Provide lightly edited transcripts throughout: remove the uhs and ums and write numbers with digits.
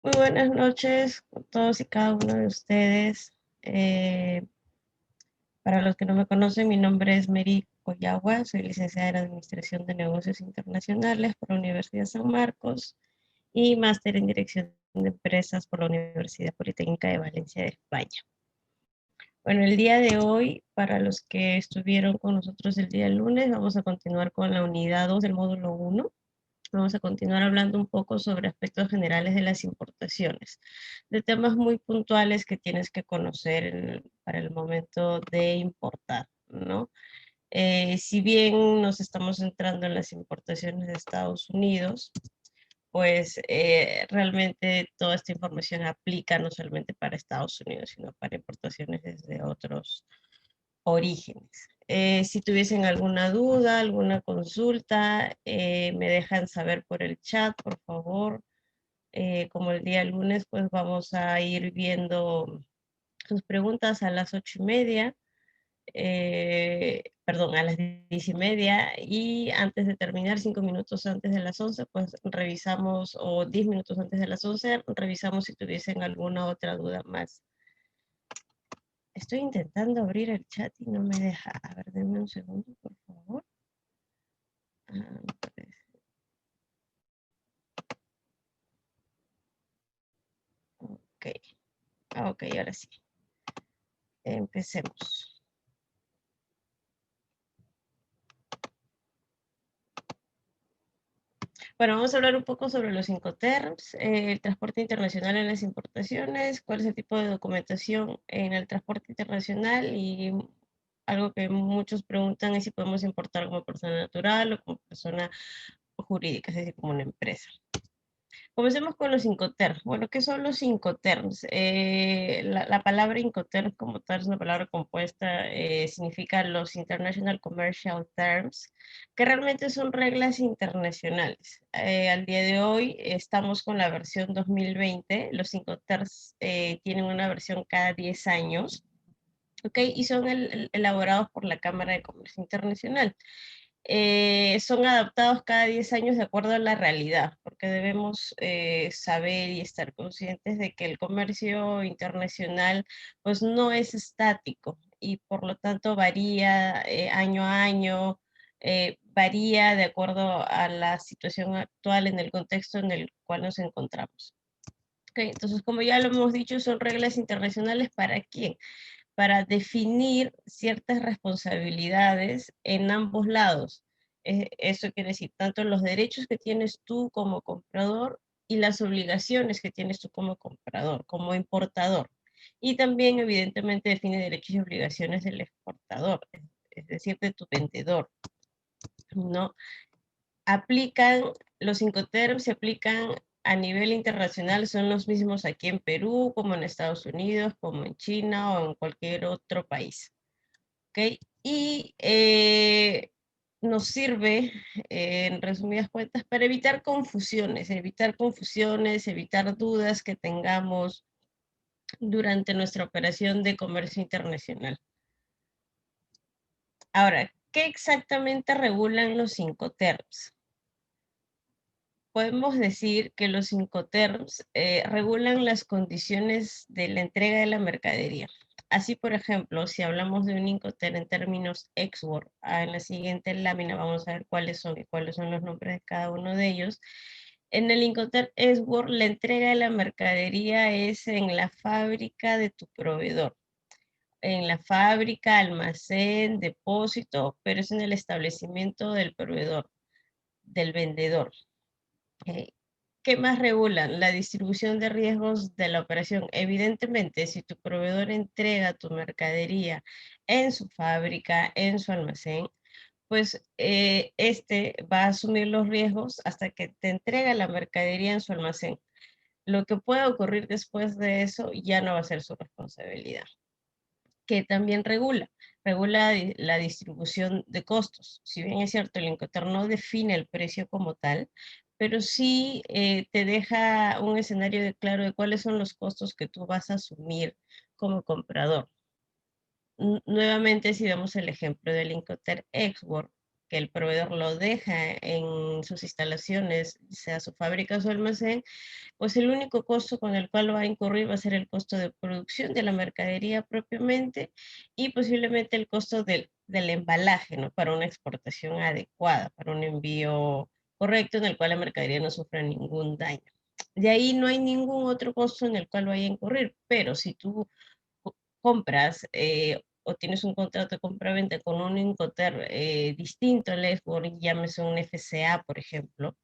Muy buenas noches a todos y cada uno de ustedes. Eh, para los que no me conocen, mi nombre es Mary Coyagua, soy licenciada en Administración de Negocios Internacionales por la Universidad San Marcos y máster en Dirección de Empresas por la Universidad Politécnica de Valencia de España. Bueno, el día de hoy, para los que estuvieron con nosotros el día lunes, vamos a continuar con la unidad 2 del módulo 1. Vamos a continuar hablando un poco sobre aspectos generales de las importaciones, de temas muy puntuales que tienes que conocer para el momento de importar, ¿no? Si bien nos estamos centrando en las importaciones de Estados Unidos, pues realmente toda esta información aplica no solamente para Estados Unidos, sino para importaciones desde otros orígenes. Si tuviesen alguna duda, alguna consulta, me dejan saber por el chat, por favor. Como el día lunes, pues vamos a ir viendo sus preguntas a las 8:30, perdón, a las 10:30, y antes de terminar, 5 minutos antes de las 11, pues revisamos, o 10 minutos antes de las 11, revisamos si tuviesen alguna otra duda más. Estoy intentando abrir el chat y no me deja. A ver, denme un segundo, por favor. Ah, ok, ok, ahora sí. Empecemos. Bueno, vamos a hablar un poco sobre los Incoterms, el transporte internacional en las importaciones, cuál es el tipo de documentación en el transporte internacional y algo que muchos preguntan es si podemos importar como persona natural o como persona jurídica, es decir, como una empresa. Comencemos con los Incoterms. Bueno, ¿qué son los Incoterms? La palabra Incoterms como tal es una palabra compuesta, significa los International Commercial Terms, que realmente son reglas internacionales. Al día de hoy estamos con la versión 2020, los Incoterms tienen una versión cada 10 años, ¿ok? Y son elaborados por la Cámara de Comercio Internacional. Son adaptados cada 10 años de acuerdo a la realidad, porque debemos saber y estar conscientes de que el comercio internacional pues no es estático y por lo tanto varía año a año, varía de acuerdo a la situación actual en el contexto en el cual nos encontramos. Okay, entonces, como ya lo hemos dicho, son reglas internacionales para quién, para definir ciertas responsabilidades en ambos lados. Eso quiere decir, tanto los derechos que tienes tú como comprador y las obligaciones que tienes tú como comprador, como importador. Y también, evidentemente, define derechos y obligaciones del exportador, es decir, de tu vendedor, ¿no? Aplican, los Incoterms se aplican a nivel internacional, son los mismos aquí en Perú, como en Estados Unidos, como en China o en cualquier otro país. ¿Ok? Y nos sirve, en resumidas cuentas, para evitar confusiones, evitar dudas que tengamos durante nuestra operación de comercio internacional. Ahora, ¿qué exactamente regulan los Incoterms? Podemos decir que los Incoterms regulan las condiciones de la entrega de la mercadería. Así, por ejemplo, si hablamos de un Incoterm en términos export, en la siguiente lámina vamos a ver cuáles son y cuáles son los nombres de cada uno de ellos. En el Incoterm export, la entrega de la mercadería es en la fábrica de tu proveedor. En la fábrica, almacén, depósito, pero es en el establecimiento del proveedor, del vendedor. Eh, ¿Qué más regulan? La distribución de riesgos de la operación. Evidentemente, si tu proveedor entrega tu mercadería en su fábrica, en su almacén, pues este va a asumir los riesgos hasta que te entrega la mercadería en su almacén. Lo que pueda ocurrir después de eso ya no va a ser su responsabilidad. Que también regula la distribución de costos. Si bien es cierto, el Incoterm no define el precio como tal, pero sí te deja un escenario claro de cuáles son los costos que tú vas a asumir como comprador. Nuevamente, si vemos el ejemplo del Incoterm Export, que el proveedor lo deja en sus instalaciones, sea su fábrica o su almacén, pues el único costo con el cual va a incurrir va a ser el costo de producción de la mercadería propiamente y posiblemente el costo del embalaje, ¿no? Para una exportación adecuada, para un envío correcto en el cual la mercadería no sufra ningún daño. De ahí no hay ningún otro costo en el cual vaya a incurrir, pero si tú compras o tienes un contrato de compra-venta con un Incoterm distinto al export, llámese un FCA, por ejemplo,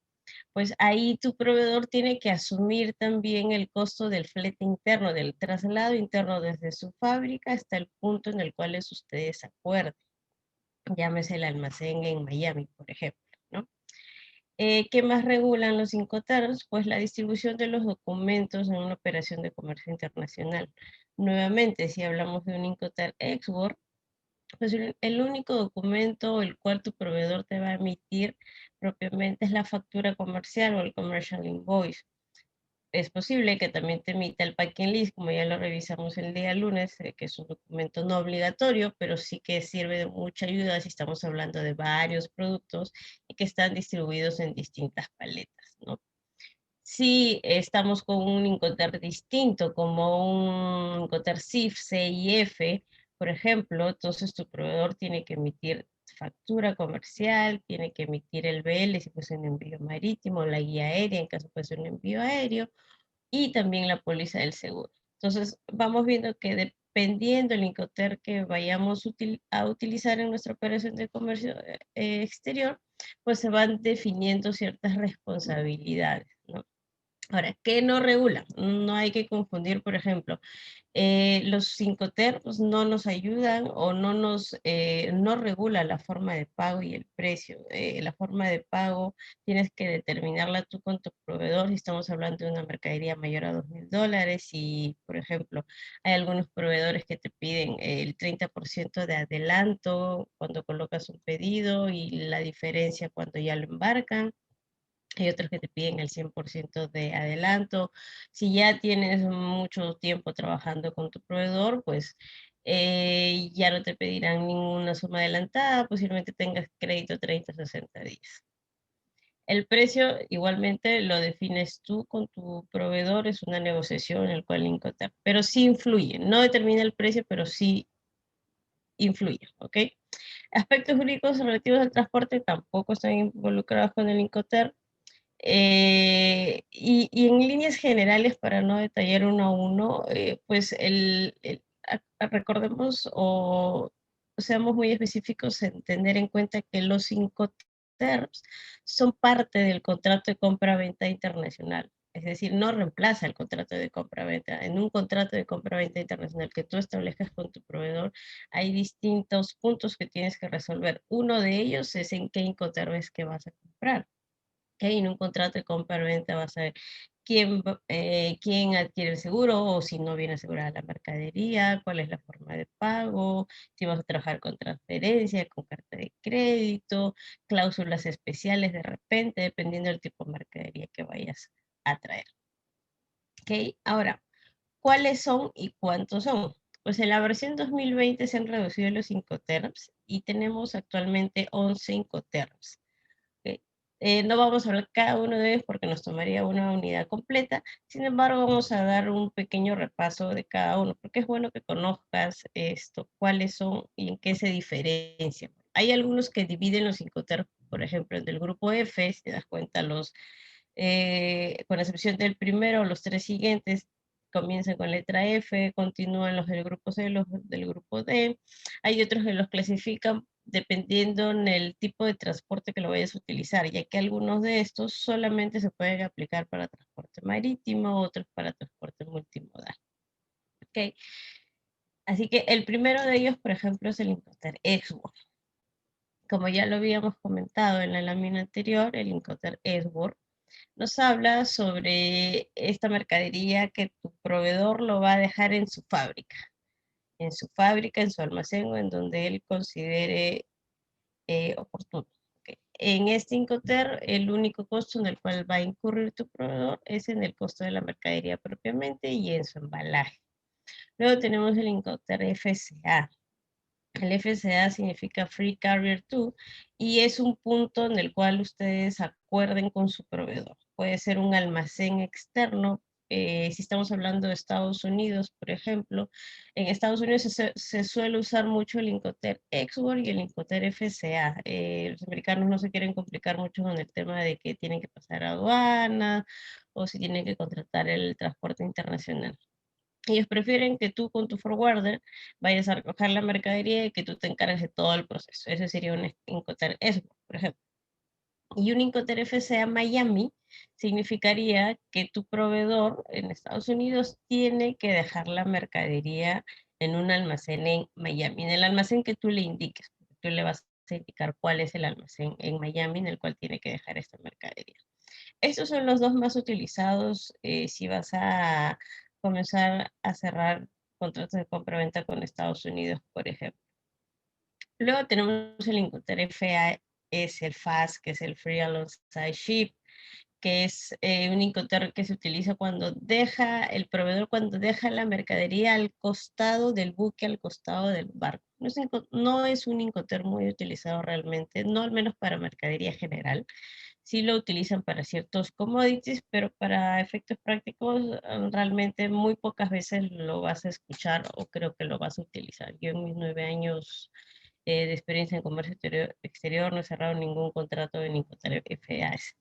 pues ahí tu proveedor tiene que asumir también el costo del flete interno, del traslado interno desde su fábrica hasta el punto en el cual ustedes acuerden. Llámese el almacén en Miami, por ejemplo, ¿no? ¿Qué más regulan los Incoterms? Pues la distribución de los documentos en una operación de comercio internacional. Nuevamente, si hablamos de un Incoterm Export, pues el único documento el cual tu proveedor te va a emitir propiamente es la factura comercial o el commercial invoice. Es posible que también te emita el packing list, como ya lo revisamos el día lunes, que es un documento no obligatorio, pero sí que sirve de mucha ayuda si estamos hablando de varios productos y que están distribuidos en distintas paletas, ¿no? Si estamos con un Incoterm distinto, como un Incoterm CIF, C y F, por ejemplo, entonces tu proveedor tiene que emitir factura comercial, tiene que emitir el BL si fuese un envío marítimo, la guía aérea en caso fuese un envío aéreo, y también la póliza del seguro. Entonces, vamos viendo que dependiendo del Incoterm que vayamos a utilizar en nuestra operación de comercio exterior, pues se van definiendo ciertas responsabilidades, ¿no? Ahora, ¿qué no regula? No hay que confundir, por ejemplo, los Incoterms no nos ayudan o no regula la forma de pago y el precio. La forma de pago tienes que determinarla tú con tu proveedor si estamos hablando de una mercadería mayor a $2,000 y, por ejemplo, hay algunos proveedores que te piden el 30% de adelanto cuando colocas un pedido y la diferencia cuando ya lo embarcan. Hay otros que te piden el 100% de adelanto. Si ya tienes mucho tiempo trabajando con tu proveedor, pues ya no te pedirán ninguna suma adelantada, posiblemente tengas crédito 30 a 60 días. El precio igualmente lo defines tú con tu proveedor, es una negociación en el cual Incoterm, pero sí influye, no determina el precio, pero sí influye, ¿ok? Aspectos jurídicos relativos al transporte tampoco están involucrados con el Incoterm. Y en líneas generales, para no detallar uno a uno, pues recordemos o seamos muy específicos en tener en cuenta que los 5 terms son parte del contrato de compra-venta internacional. Es decir, no reemplaza el contrato de compra-venta. En un contrato de compra-venta internacional que tú establezcas con tu proveedor, hay distintos puntos que tienes que resolver. Uno de ellos es en qué Incoterm es que vas a comprar. ¿Okay? En un contrato de compra-venta vas a ver quién adquiere el seguro o si no viene asegurada la mercadería, cuál es la forma de pago, si vas a trabajar con transferencia, con carta de crédito, cláusulas especiales de repente, dependiendo del tipo de mercadería que vayas a traer. ¿Okay? Ahora, ¿cuáles son y cuántos son? Pues en la versión 2020 se han reducido los Incoterms y tenemos actualmente 11 Incoterms. ¿Ok? No vamos a hablar cada uno de ellos porque nos tomaría una unidad completa, sin embargo vamos a dar un pequeño repaso de cada uno, porque es bueno que conozcas esto, cuáles son y en qué se diferencian. Hay algunos que dividen los Incoterms, por ejemplo, del grupo F, si te das cuenta, con excepción del primero, los tres siguientes comienzan con letra F, continúan los del grupo C, los del grupo D. Hay otros que los clasifican dependiendo en el tipo de transporte que lo vayas a utilizar, ya que algunos de estos solamente se pueden aplicar para transporte marítimo, otros para transporte multimodal. ¿Okay? Así que el primero de ellos, por ejemplo, es el Incoterm Export. Como ya lo habíamos comentado en la lámina anterior, el Incoterm Export nos habla sobre esta mercadería que tu proveedor lo va a dejar en su fábrica, en su almacén o en donde él considere oportuno. Okay. En este Incoterm, el único costo en el cual va a incurrir tu proveedor es en el costo de la mercadería propiamente y en su embalaje. Luego tenemos el Incoterm FCA. El FCA significa Free Carrier To, y es un punto en el cual ustedes acuerden con su proveedor. Puede ser un almacén externo. Si estamos hablando de Estados Unidos, por ejemplo, en Estados Unidos se suele usar mucho el Incoterm Export y el Incoterm FCA. Los americanos no se quieren complicar mucho con el tema de que tienen que pasar aduana o si tienen que contratar el transporte internacional. Ellos prefieren que tú con tu forwarder vayas a recoger la mercadería y que tú te encargues de todo el proceso. Ese sería un Incoterm Export, por ejemplo. Y un Incoterm FCA Miami significaría que tu proveedor en Estados Unidos tiene que dejar la mercadería en un almacén en Miami, en el almacén que tú le indiques. Tú le vas a indicar cuál es el almacén en Miami en el cual tiene que dejar esta mercadería. Estos son los dos más utilizados si vas a comenzar a cerrar contratos de compra-venta con Estados Unidos, por ejemplo. Luego tenemos el Incoterm FAS, el FAS, que es el Free Alongside Ship, que es un Incoterm que se utiliza cuando el proveedor cuando deja la mercadería al costado del buque, al costado del barco. No es un Incoterm muy utilizado realmente, no al menos para mercadería general. Sí lo utilizan para ciertos commodities, pero para efectos prácticos realmente muy pocas veces lo vas a escuchar o creo que lo vas a utilizar. Yo en mis 9 años de experiencia en comercio exterior no he cerrado ningún contrato de ningún FAS.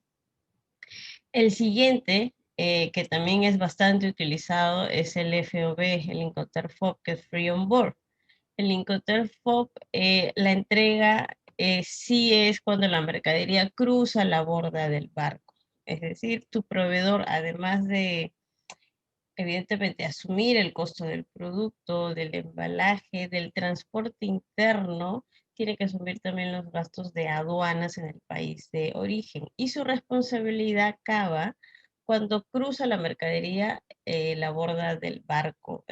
El siguiente, que también es bastante utilizado, es el FOB, el Incoterm FOB, que es Free On Board. El Incoterm FOB, la entrega sí es cuando la mercadería cruza la borda del barco. Es decir, tu proveedor, además de, evidentemente, asumir el costo del producto, del embalaje, del transporte interno, tiene que asumir también los gastos de aduanas en el país de origen. Y su responsabilidad acaba cuando cruza la mercadería la borda del barco.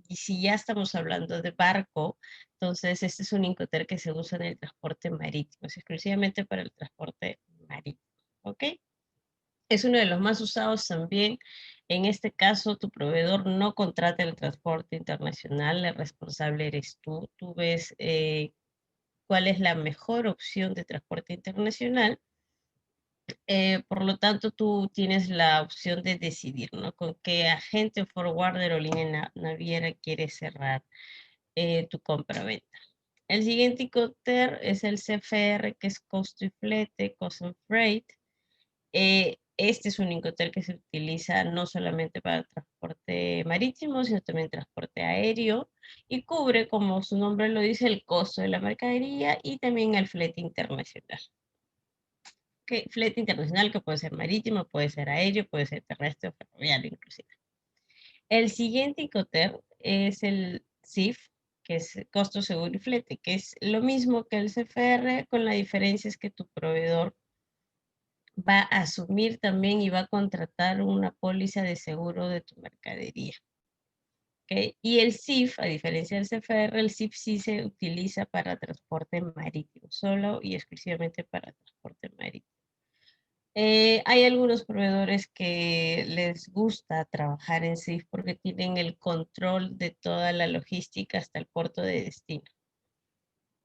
Y si ya estamos hablando de barco, entonces este es un Incoterm que se usa en el transporte marítimo, es exclusivamente para el transporte marítimo. ¿Ok? Es uno de los más usados también. En este caso, tu proveedor no contrata el transporte internacional, el responsable eres tú. Tú ves cuál es la mejor opción de transporte internacional. Por lo tanto, tú tienes la opción de decidir, ¿no? Con qué agente o forwarder o línea naviera quieres cerrar tu compra-venta. El siguiente Incoterm es el CFR, que es costo y flete, cost and freight. Este es un Incoterm que se utiliza no solamente para transporte marítimo, sino también transporte aéreo y cubre, como su nombre lo dice, el costo de la mercadería y también el flete internacional. Flete internacional que puede ser marítimo, puede ser aéreo, puede ser terrestre o ferroviario inclusive. El siguiente Incoterm es el CIF, que es costo, seguro y flete, que es lo mismo que el CFR, con la diferencia es que tu proveedor va a asumir también y va a contratar una póliza de seguro de tu mercadería. ¿Okay? Y el CIF, a diferencia del CFR, el CIF sí se utiliza para transporte marítimo, solo y exclusivamente para transporte marítimo. Hay algunos proveedores que les gusta trabajar en CIF porque tienen el control de toda la logística hasta el puerto de destino.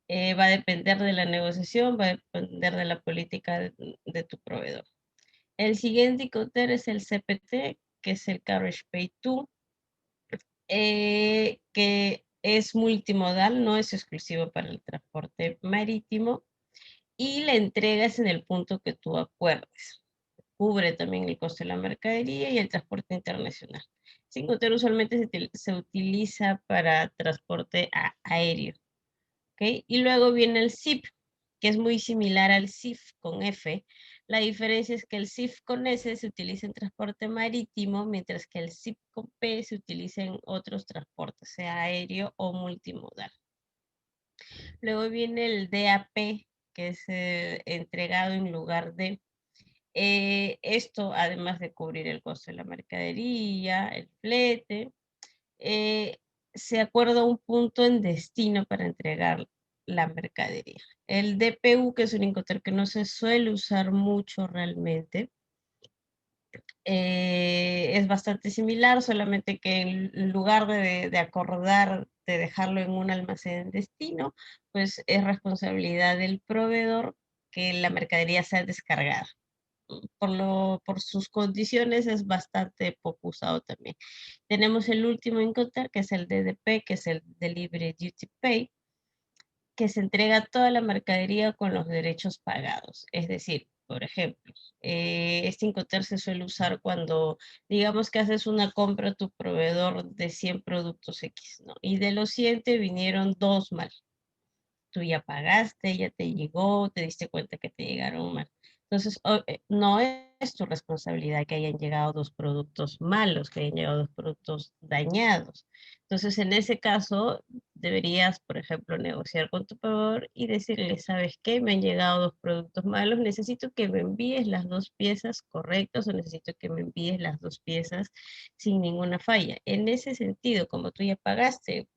Va a depender de la negociación, va a depender de la política de tu proveedor. El siguiente Incoterm es el CPT, que es el Carriage Pay To, que es multimodal, no es exclusivo para el transporte marítimo, y la entrega es en el punto que tú acuerdes. Cubre también el costo de la mercadería y el transporte internacional. Incoterm usualmente se utiliza para transporte aéreo. ¿Okay? Y luego viene el ZIP, que es muy similar al CIF con F. La diferencia es que el CIF con S se utiliza en transporte marítimo, mientras que el ZIP con P se utiliza en otros transportes, sea aéreo o multimodal. Luego viene el DAP, que es entregado en lugar de. Esto, además de cubrir el costo de la mercadería, el flete, se acuerda un punto en destino para entregar la mercadería. El DPU, que es un Incoterm que no se suele usar mucho realmente, es bastante similar, solamente que en lugar de acordar dejarlo en un almacén en destino, pues es responsabilidad del proveedor que la mercadería sea descargada. Por sus condiciones es bastante poco usado también. Tenemos el último Incoterm, que es el DDP, que es el Delivery Duty Pay, que se entrega toda la mercadería con los derechos pagados. Es decir, por ejemplo, este Incoterm se suele usar cuando, digamos que haces una compra a tu proveedor de 100 productos X, ¿no? Y de los 100 te vinieron 2 mal. Tú ya pagaste, ya te llegó, te diste cuenta que te llegaron mal. Entonces, no es tu responsabilidad que hayan llegado 2 productos malos, que hayan llegado 2 productos dañados. Entonces, en ese caso, deberías, por ejemplo, negociar con tu proveedor y decirle, ¿sabes qué? Me han llegado 2 productos malos, necesito que me envíes las 2 piezas correctas o necesito que me envíes las 2 piezas sin ninguna falla. En ese sentido, como tú ya pagaste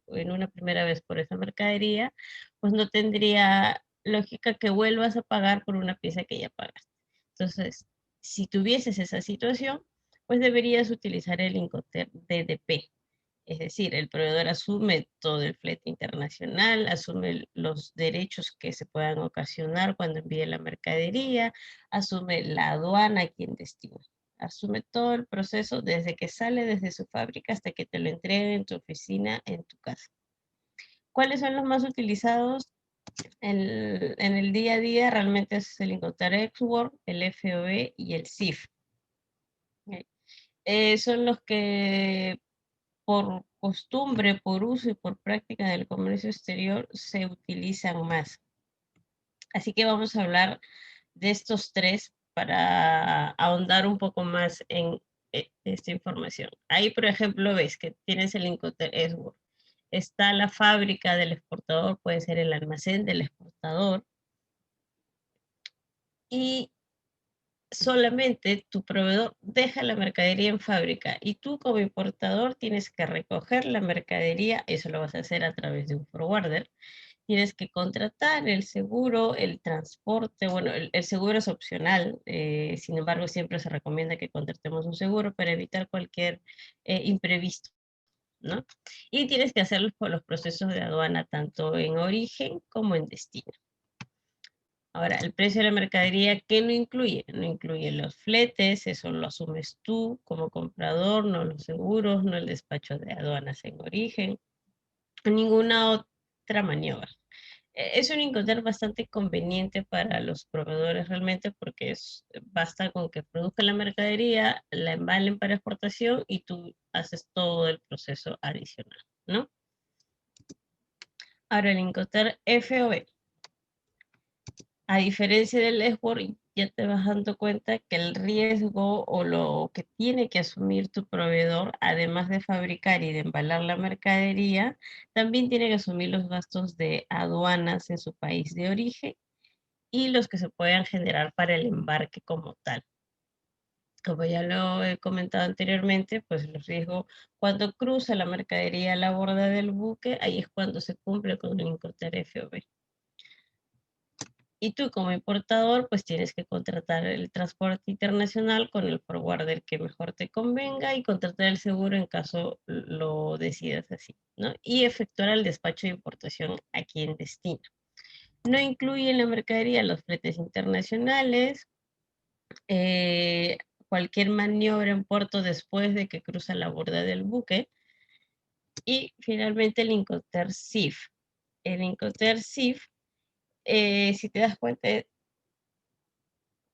en una primera vez por esa mercadería, pues no tendría lógica que vuelvas a pagar por una pieza que ya pagaste. Entonces, si tuvieses esa situación, pues deberías utilizar el Incoterm DDP. Es decir, el proveedor asume todo el flete internacional, asume los derechos que se puedan ocasionar cuando envíe la mercadería, asume la aduana aquí en destino. Asume todo el proceso desde que sale desde su fábrica hasta que te lo entreguen en tu oficina, en tu casa. ¿Cuáles son los más utilizados en el día a día? Realmente es el Incoterm Export, el FOB y el CIF. Son los que por costumbre, por uso y por práctica del comercio exterior se utilizan más. Así que vamos a hablar de estos 3 para ahondar un poco más en esta información. Ahí, por ejemplo, ves que tienes el Incoterm Export. Está la fábrica del exportador, puede ser el almacén del exportador, y solamente tu proveedor deja la mercadería en fábrica y tú como importador tienes que recoger la mercadería, eso lo vas a hacer a través de un forwarder, tienes que contratar el seguro, el transporte, bueno, el seguro es opcional, sin embargo siempre se recomienda que contratemos un seguro para evitar cualquier imprevisto, ¿no? Y tienes que hacer los procesos de aduana tanto en origen como en destino. Ahora, el precio de la mercadería, ¿qué no incluye? No incluye los fletes, eso lo asumes tú como comprador, no los seguros, no el despacho de aduanas en origen, ninguna otra maniobra. Es un Incoterm bastante conveniente para los proveedores realmente porque basta con que produzcan la mercadería, la embalen para exportación y tú haces todo el proceso adicional, ¿no? Ahora, el Incoterm FOB. A diferencia del export, ya te vas dando cuenta que el riesgo o lo que tiene que asumir tu proveedor, además de fabricar y de embalar la mercadería, también tiene que asumir los gastos de aduanas en su país de origen y los que se puedan generar para el embarque como tal. Como ya lo he comentado anteriormente, pues el riesgo cuando cruza la mercadería a la borda del buque, ahí es cuando se cumple con el Incoterm FOB. Y tú como importador, pues tienes que contratar el transporte internacional con el forwarder que mejor te convenga y contratar el seguro en caso lo decidas así, ¿no? Y efectuar el despacho de importación aquí en destino. No incluye en la mercadería los fletes internacionales, eh, cualquier maniobra en puerto después de que cruza la borda del buque y finalmente el Incoterm CIF. El Incoterm CIF, si te das cuenta,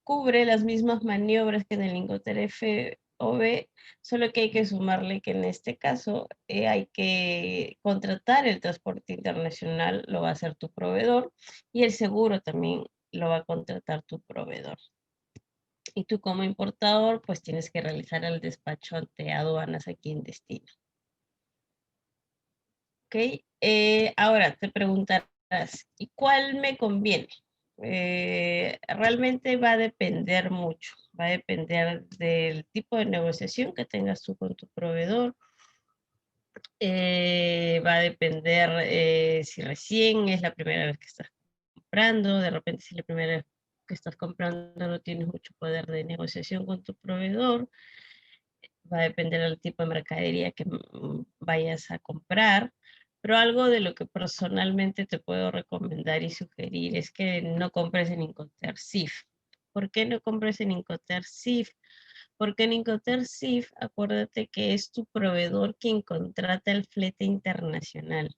cubre las mismas maniobras que en el Incoterm FOB, solo que hay que sumarle que en este caso hay que contratar el transporte internacional, lo va a hacer tu proveedor, y el seguro también lo va a contratar tu proveedor. Y tú como importador, pues tienes que realizar el despacho ante aduanas aquí en destino. ¿Ok? Ahora te preguntarás, ¿y cuál me conviene? Realmente va a depender mucho, va a depender del tipo de negociación que tengas tú con tu proveedor, va a depender si recién es la primera vez que estás comprando, de repente si la primera vez que estás comprando no tienes mucho poder de negociación con tu proveedor, va a depender del tipo de mercadería que vayas a comprar. Pero algo de lo que personalmente te puedo recomendar y sugerir es que no compres en Incoterm SIF. ¿Por qué no compres en Incoterm SIF? Porque en Incoterm SIF, acuérdate que es tu proveedor quien contrata el flete internacional.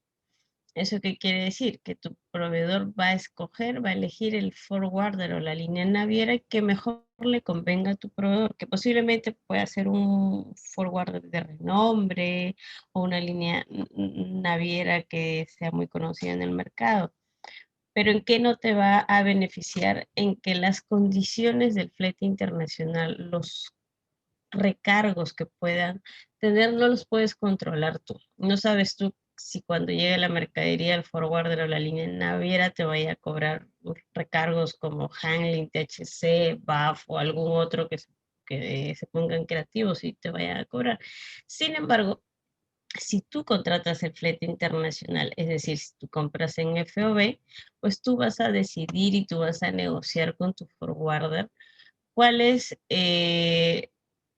¿Eso qué quiere decir? Que tu proveedor va a escoger, va a elegir el forwarder o la línea naviera que mejor le convenga a tu proveedor, que posiblemente pueda ser un forwarder de renombre o una línea naviera que sea muy conocida en el mercado. Pero ¿en qué no te va a beneficiar? En que las condiciones del flete internacional, los recargos que puedan tener, no los puedes controlar tú. No sabes tú si cuando llegue la mercadería, el forwarder o la línea naviera te vaya a cobrar recargos como handling, THC, BAF o algún otro que se pongan creativos y te vaya a cobrar. Sin embargo, si tú contratas el flete internacional, es decir, si tú compras en FOB, pues tú vas a decidir y tú vas a negociar con tu forwarder cuáles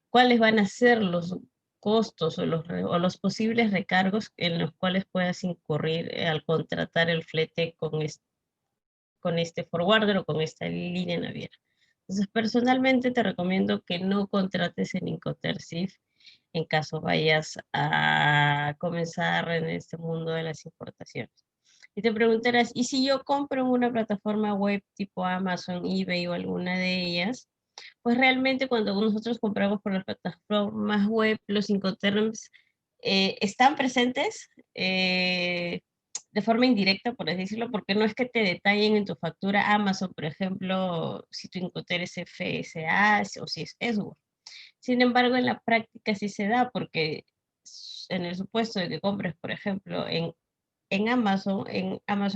cuáles van a ser los costos o los posibles recargos en los cuales puedas incurrir al contratar el flete con este forwarder o con esta línea naviera. Entonces, personalmente te recomiendo que no contrates en Incoterm en caso vayas a comenzar en este mundo de las importaciones. Y te preguntarás, ¿y si yo compro en una plataforma web tipo Amazon, eBay o alguna de ellas? Pues realmente cuando nosotros compramos por las plataformas web, los Incoterms están presentes de forma indirecta, por así decirlo, porque no es que te detallen en tu factura Amazon, por ejemplo, si tu Incoterm es FSA o si es Esword. Sin embargo, en la práctica sí se da, porque en el supuesto de que compres, por ejemplo, en Amazon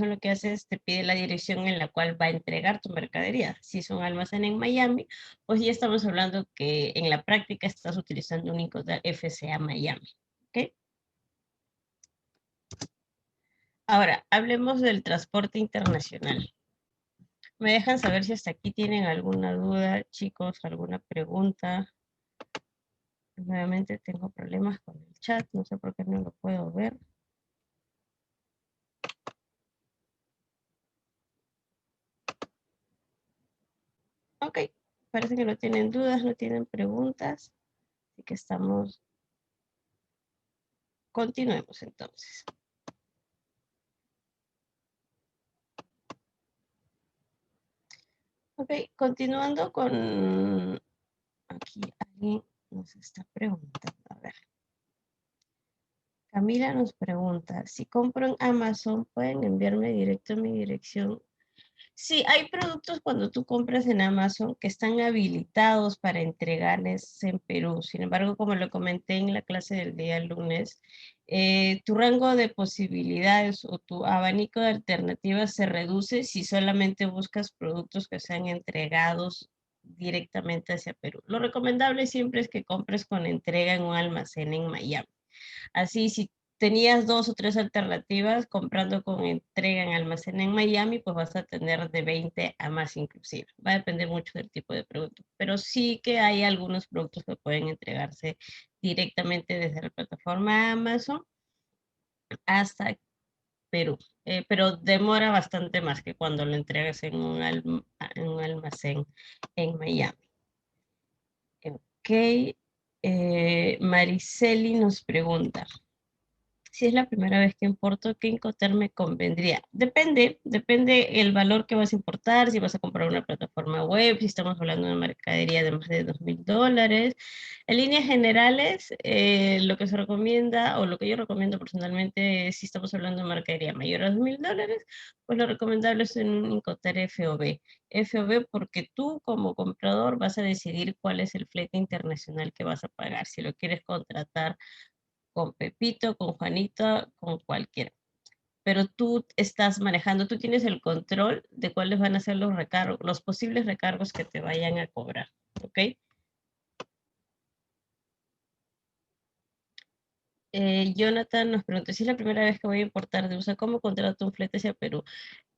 lo que hace es te pide la dirección en la cual va a entregar tu mercadería. Si es un almacén en Miami, pues ya estamos hablando que en la práctica estás utilizando un Incoterm FCA Miami. ¿Ok? Ahora, hablemos del transporte internacional. ¿Me dejan saber si hasta aquí tienen alguna duda, chicos, alguna pregunta? Nuevamente tengo problemas con el chat, no sé por qué no lo puedo ver. Ok, parece que no tienen dudas, no tienen preguntas, así que estamos. Continuemos entonces. Ok, continuando con. Aquí alguien nos está preguntando. A ver. Camila nos pregunta: si compro en Amazon, ¿pueden enviarme directo a mi dirección? Sí, hay productos cuando tú compras en Amazon que están habilitados para entregarles en Perú. Sin embargo, como lo comenté en la clase del día lunes, tu rango de posibilidades o tu abanico de alternativas se reduce si solamente buscas productos que sean entregados directamente hacia Perú. Lo recomendable siempre es que compres con entrega en un almacén en Miami. Así, si tenías dos o tres alternativas, comprando con entrega en almacén en Miami, pues vas a tener de 20 a más inclusive. Va a depender mucho del tipo de producto, pero sí que hay algunos productos que pueden entregarse directamente desde la plataforma Amazon hasta Perú, pero demora bastante más que cuando lo entregas en un almacén en Miami. Ok, Mariceli nos pregunta: si es la primera vez que importo, ¿qué Incoterm me convendría? Depende el valor que vas a importar, si vas a comprar una plataforma web, si estamos hablando de una mercadería de más de $2,000. En líneas generales, lo que se recomienda, o lo que yo recomiendo personalmente, si estamos hablando de mercadería mayor a $2,000, pues lo recomendable es en un Incoterm FOB. FOB porque tú como comprador vas a decidir cuál es el flete internacional que vas a pagar. Si lo quieres contratar con Pepito, con Juanita, con cualquiera. Pero tú estás manejando, tú tienes el control de cuáles van a ser los recargos, los posibles recargos que te vayan a cobrar, ¿ok? Jonathan nos pregunta: si es la primera vez que voy a importar de USA, ¿cómo contrato un flete hacia Perú?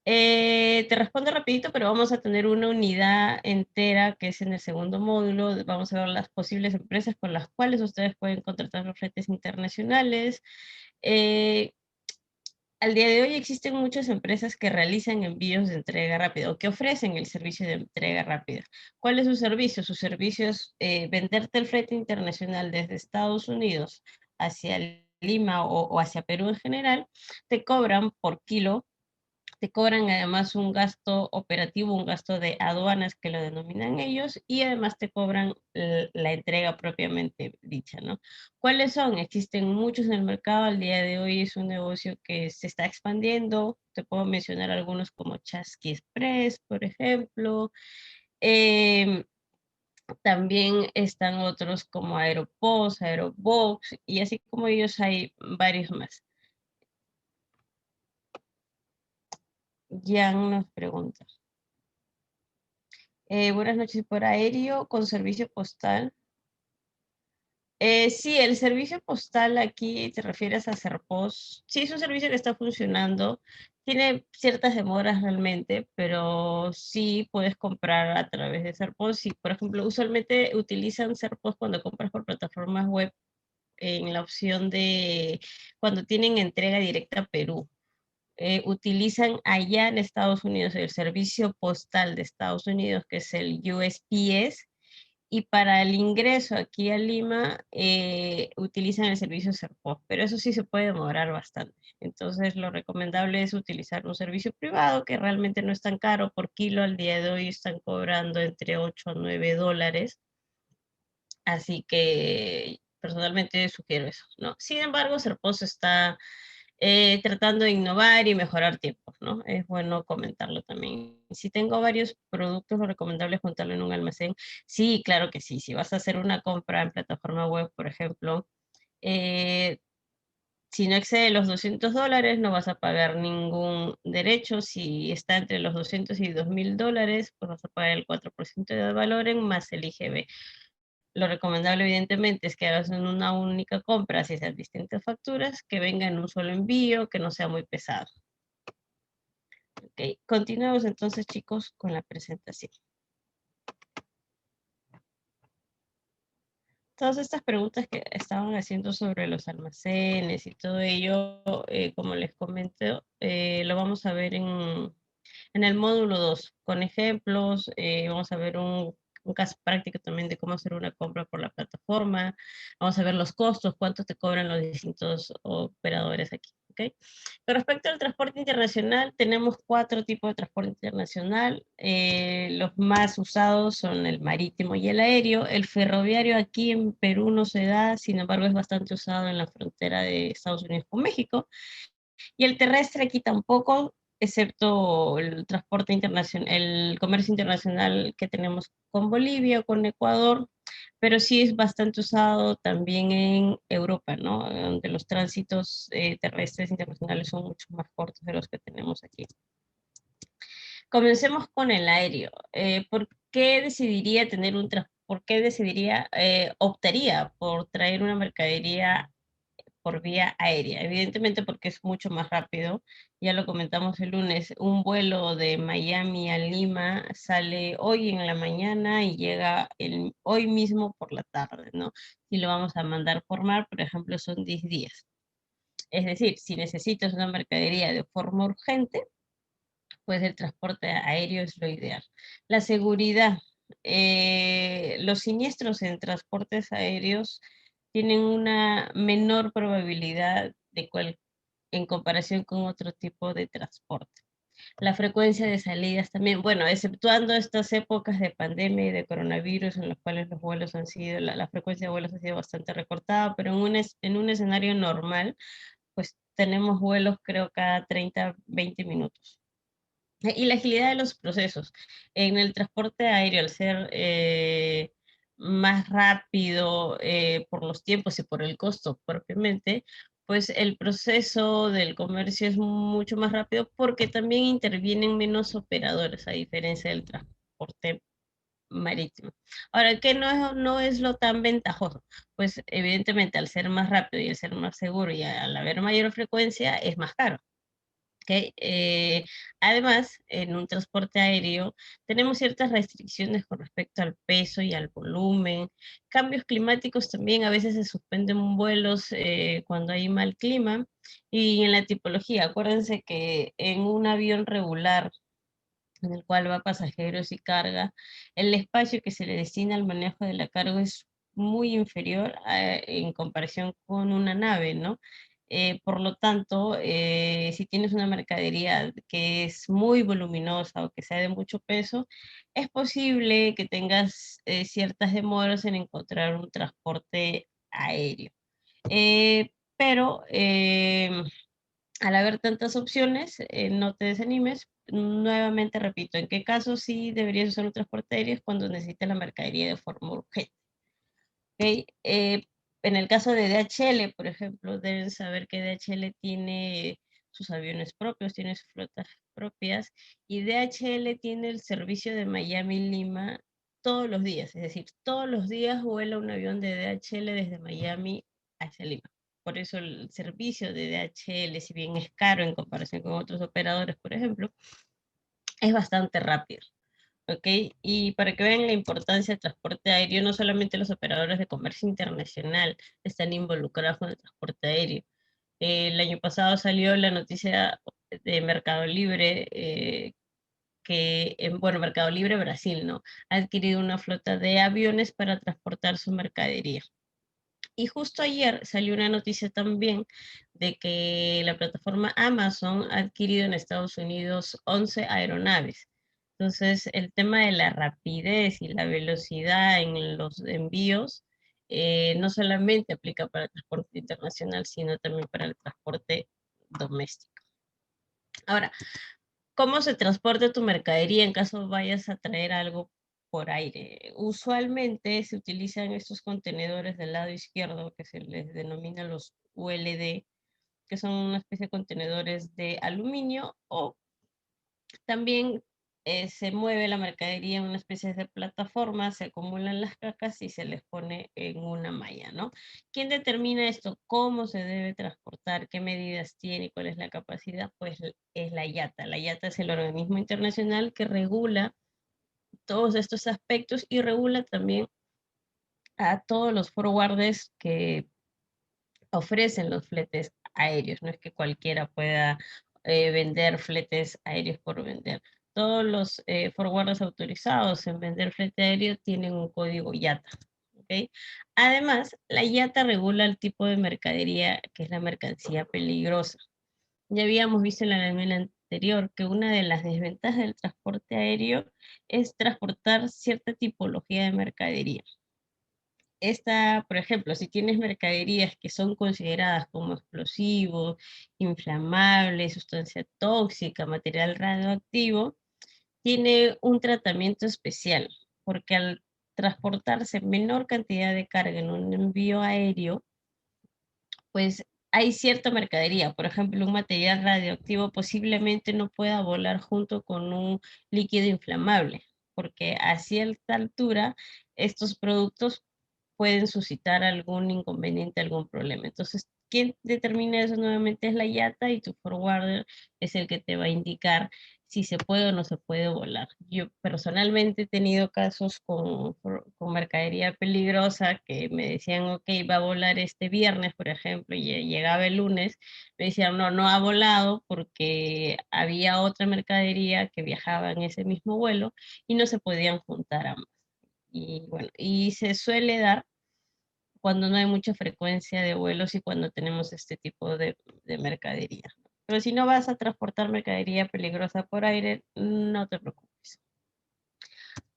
Te respondo rapidito, pero vamos a tener una unidad entera que es en el segundo módulo. Vamos a ver las posibles empresas con las cuales ustedes pueden contratar los fletes internacionales. Eh, Al día de hoy existen muchas empresas que realizan envíos de entrega rápida o que ofrecen el servicio de entrega rápida. ¿Cuál es su servicio? Su servicio es venderte el flete internacional desde Estados Unidos hacia Lima o hacia Perú en general. Te cobran por kilo, te cobran además un gasto operativo, un gasto de aduanas que lo denominan ellos, y además te cobran la entrega propiamente dicha, ¿no? ¿Cuáles son? Existen muchos en el mercado, al día de hoy es un negocio que se está expandiendo, te puedo mencionar algunos como Chasqui Express, por ejemplo. Em, También están otros como Aeropost, Aerobox, y así como ellos hay varios más. Jan nos pregunta. Buenas noches, por aéreo con servicio postal. Sí, el servicio postal aquí te refieres a Serpos. Sí, es un servicio que está funcionando. Tiene ciertas demoras realmente, pero sí puedes comprar a través de Serpos. Y, por ejemplo, usualmente utilizan Serpos cuando compras por plataformas web en la opción de cuando tienen entrega directa a Perú. Utilizan allá en Estados Unidos el servicio postal de Estados Unidos, que es el USPS, y para el ingreso aquí a Lima utilizan el servicio Serpos, pero eso sí se puede demorar bastante. Entonces lo recomendable es utilizar un servicio privado que realmente no es tan caro por kilo. Al día de hoy están cobrando entre 8 a 9 dólares, así que personalmente sugiero eso, ¿no? Sin embargo, Serpos está tratando de innovar y mejorar tiempos, ¿no? Es bueno comentarlo también. Si tengo varios productos, lo recomendable es juntarlo en un almacén. Sí, claro que sí. Si vas a hacer una compra en plataforma web, por ejemplo, eh, si no excede los 200 dólares, no vas a pagar ningún derecho. Si está entre los 200 y 2.000 dólares, pues vas a pagar el 4% de valor en más el IGB. Lo recomendable, evidentemente, es que hagas en una única compra, si sean distintas facturas, que venga en un solo envío, que no sea muy pesado. Ok, continuamos entonces, chicos, con la presentación. Todas estas preguntas que estaban haciendo sobre los almacenes y todo ello, como les comento, lo vamos a ver en el módulo 2, con ejemplos. Vamos a ver un caso práctico también de cómo hacer una compra por la plataforma. Vamos a ver los costos, cuánto te cobran los distintos operadores aquí. ¿Okay? Con respecto al transporte internacional, tenemos 4 tipos de transporte internacional. Los más usados son el marítimo y el aéreo. El ferroviario aquí en Perú no se da, sin embargo es bastante usado en la frontera de Estados Unidos con México. Y el terrestre aquí tampoco, excepto el transporte internacional, el comercio internacional que tenemos con Bolivia o con Ecuador, pero sí es bastante usado también en Europa, ¿no? Donde los tránsitos terrestres internacionales son mucho más cortos de los que tenemos aquí. Comencemos con el aéreo. ¿Por qué decidiría tener por qué decidiría, optaría por traer una mercadería por vía aérea? Evidentemente porque es mucho más rápido. Ya lo comentamos el lunes, un vuelo de Miami a Lima sale hoy en la mañana y llega hoy mismo por la tarde, ¿no? Si lo vamos a mandar por mar, por ejemplo, son 10 días. Es decir, si necesitas una mercadería de forma urgente, pues el transporte aéreo es lo ideal. La seguridad. Los siniestros en transportes aéreos tienen una menor probabilidad en comparación con otro tipo de transporte. La frecuencia de salidas también, bueno, exceptuando estas épocas de pandemia y de coronavirus en las cuales los vuelos han sido, la frecuencia de vuelos ha sido bastante recortada, pero en un escenario normal, pues tenemos vuelos creo cada 30, 20 minutos. Y la agilidad de los procesos. En el transporte aéreo, al ser más rápido por los tiempos y por el costo propiamente, pues el proceso del comercio es mucho más rápido porque también intervienen menos operadores, a diferencia del transporte marítimo. Ahora, ¿qué no es lo tan ventajoso? Pues evidentemente al ser más rápido y al ser más seguro y al haber mayor frecuencia, es más caro. ¿ok? Además, en un transporte aéreo tenemos ciertas restricciones con respecto al peso y al volumen. Cambios climáticos también, a veces se suspenden vuelos cuando hay mal clima. Y en la tipología, acuérdense que en un avión regular en el cual va pasajeros y carga, el espacio que se le destina al manejo de la carga es muy inferior en comparación con una nave, ¿no? Por lo tanto, si tienes una mercadería que es muy voluminosa o que sea de mucho peso, es posible que tengas ciertas demoras en encontrar un transporte aéreo. Pero al haber tantas opciones, no te desanimes. Nuevamente repito, ¿en qué caso sí deberías usar un transporte aéreo? Es cuando necesites la mercadería de forma urgente. ¿Ok? En el caso de DHL, por ejemplo, deben saber que DHL tiene sus aviones propios, tiene sus flotas propias, y DHL tiene el servicio de Miami-Lima todos los días, es decir, todos los días vuela un avión de DHL desde Miami hacia Lima. Por eso el servicio de DHL, si bien es caro en comparación con otros operadores, por ejemplo, es bastante rápido. ¿Ok? Y para que vean la importancia del transporte aéreo, no solamente los operadores de comercio internacional están involucrados con el transporte aéreo. El año pasado salió la noticia de Mercado Libre, bueno, Mercado Libre Brasil, ¿no? Ha adquirido una flota de aviones para transportar su mercadería. Y justo ayer salió una noticia también de que la plataforma Amazon ha adquirido en Estados Unidos 11 aeronaves. Entonces, el tema de la rapidez y la velocidad en los envíos no solamente aplica para el transporte internacional, sino también para el transporte doméstico. Ahora, ¿cómo se transporta tu mercadería en caso vayas a traer algo por aire? Usualmente se utilizan estos contenedores del lado izquierdo que se les denomina los ULD, que son una especie de contenedores de aluminio, o también se mueve la mercadería en una especie de plataforma, se acumulan las cacas y se les pone en una malla, ¿no? ¿Quién determina esto? ¿Cómo se debe transportar? ¿Qué medidas tiene? ¿Y cuál es la capacidad? Pues es la IATA. La IATA es el organismo internacional que regula todos estos aspectos y regula también a todos los forwarders que ofrecen los fletes aéreos. No es que cualquiera pueda vender fletes aéreos por vender. Todos los forwarders autorizados en vender flete aéreo tienen un código IATA. ¿Okay? Además, la IATA regula el tipo de mercadería que es la mercancía peligrosa. Ya habíamos visto en la lámina anterior que una de las desventajas del transporte aéreo es transportar cierta tipología de mercadería. Esta, por ejemplo, si tienes mercaderías que son consideradas como explosivos, inflamables, sustancia tóxica, material radioactivo, tiene un tratamiento especial, porque al transportarse menor cantidad de carga en un envío aéreo, pues hay cierta mercadería, por ejemplo, un material radioactivo posiblemente no pueda volar junto con un líquido inflamable, porque a cierta altura estos productos pueden suscitar algún inconveniente, algún problema. Entonces, ¿quién determina eso nuevamente? Es la IATA y tu forwarder es el que te va a indicar si se puede o no se puede volar. Yo personalmente he tenido casos con mercadería peligrosa que me decían, ok, va a volar este viernes, por ejemplo, y llegaba el lunes, me decían, no, no ha volado porque había otra mercadería que viajaba en ese mismo vuelo y no se podían juntar ambas. Y bueno, y se suele dar cuando no hay mucha frecuencia de vuelos y cuando tenemos este tipo de mercadería. Pero si no vas a transportar mercadería peligrosa por aire, no te preocupes.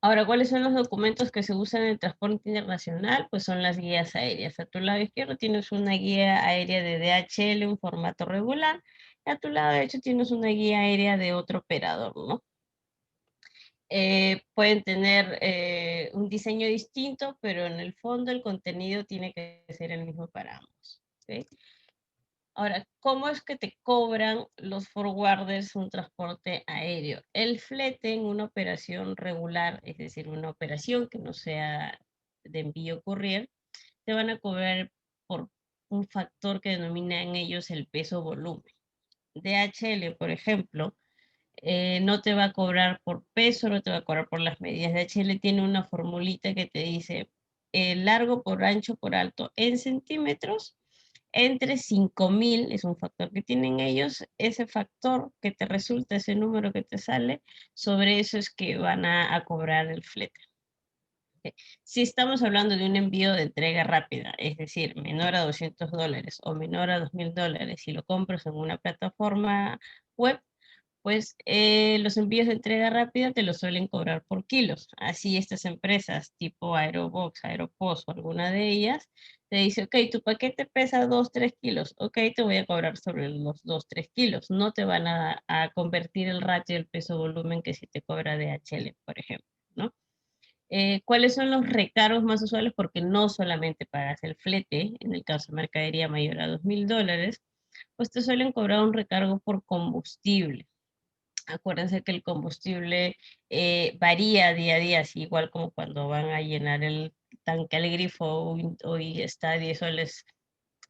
Ahora, ¿cuáles son los documentos que se usan en el transporte internacional? Pues son las guías aéreas. A tu lado izquierdo tienes una guía aérea de DHL, un formato regular, y a tu lado derecho tienes una guía aérea de otro operador, ¿no? Pueden tener un diseño distinto, pero en el fondo el contenido tiene que ser el mismo para ambos. ¿Sí? Ahora, ¿cómo es que te cobran los forwarders un transporte aéreo? El flete en una operación regular, es decir, una operación que no sea de envío courier, te van a cobrar por un factor que denominan ellos el peso volumen. DHL, por ejemplo, no te va a cobrar por peso, no te va a cobrar por las medidas. DHL tiene una formulita que te dice largo por ancho por alto en centímetros, entre 5.000, es un factor que tienen ellos, ese factor que te resulta, ese número que te sale, sobre eso es que van a cobrar el flete. Si estamos hablando de un envío de entrega rápida, es decir, menor a $200 o menor a $2.000, si lo compras en una plataforma web, pues los envíos de entrega rápida te los suelen cobrar por kilos. Así estas empresas tipo Aerobox, Aeropost o alguna de ellas te dice, ok, tu paquete pesa 2, 3 kilos, ok, te voy a cobrar sobre los 2, 3 kilos. No te van a convertir el ratio del peso-volumen que si te cobra DHL, por ejemplo, ¿no? ¿Cuáles son los recargos más usuales? Porque no solamente pagas el flete, en el caso de mercadería mayor a $2.000, pues te suelen cobrar un recargo por combustible. Acuérdense que el combustible varía día a día, así igual como cuando van a llenar el tanque al grifo, hoy está a 10 soles,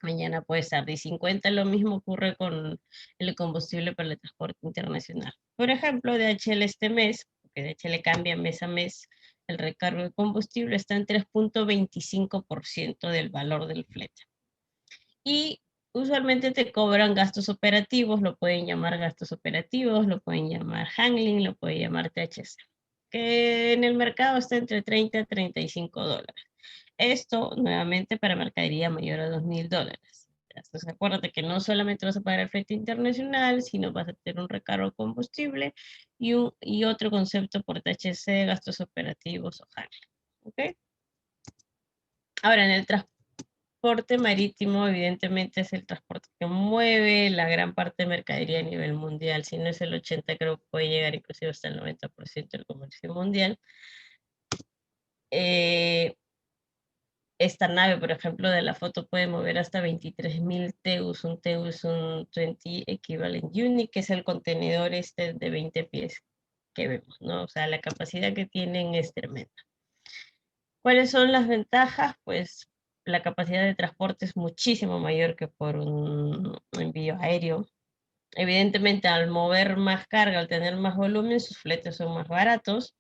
mañana puede estar de 50, lo mismo ocurre con el combustible para el transporte internacional. Por ejemplo, DHL este mes, porque DHL cambia mes a mes, el recargo de combustible está en 3.25% del valor del flete. Y usualmente te cobran gastos operativos, lo pueden llamar gastos operativos, lo pueden llamar handling, lo pueden llamar THC, que en el mercado está entre 30 a $35. Esto nuevamente para mercadería mayor a $2.000. Entonces acuérdate que no solamente vas a pagar el flete internacional, sino vas a tener un recargo de combustible y otro concepto por THC, gastos operativos o handling. ¿Ok? Ahora, en el transporte marítimo, evidentemente, es el transporte que mueve la gran parte de mercadería a nivel mundial. Si no es el 80, creo que puede llegar inclusive hasta el 90% del comercio mundial. Esta nave, por ejemplo, de la foto puede mover hasta 23.000 TEUs. Un TEU es un 20 Equivalent Unit, que es el contenedor este de 20 pies que vemos, ¿no? O sea, la capacidad que tienen es tremenda. ¿Cuáles son las ventajas? Pues la capacidad de transporte es muchísimo mayor que por un envío aéreo. Evidentemente, al mover más carga, al tener más volumen, sus fletes son más baratos.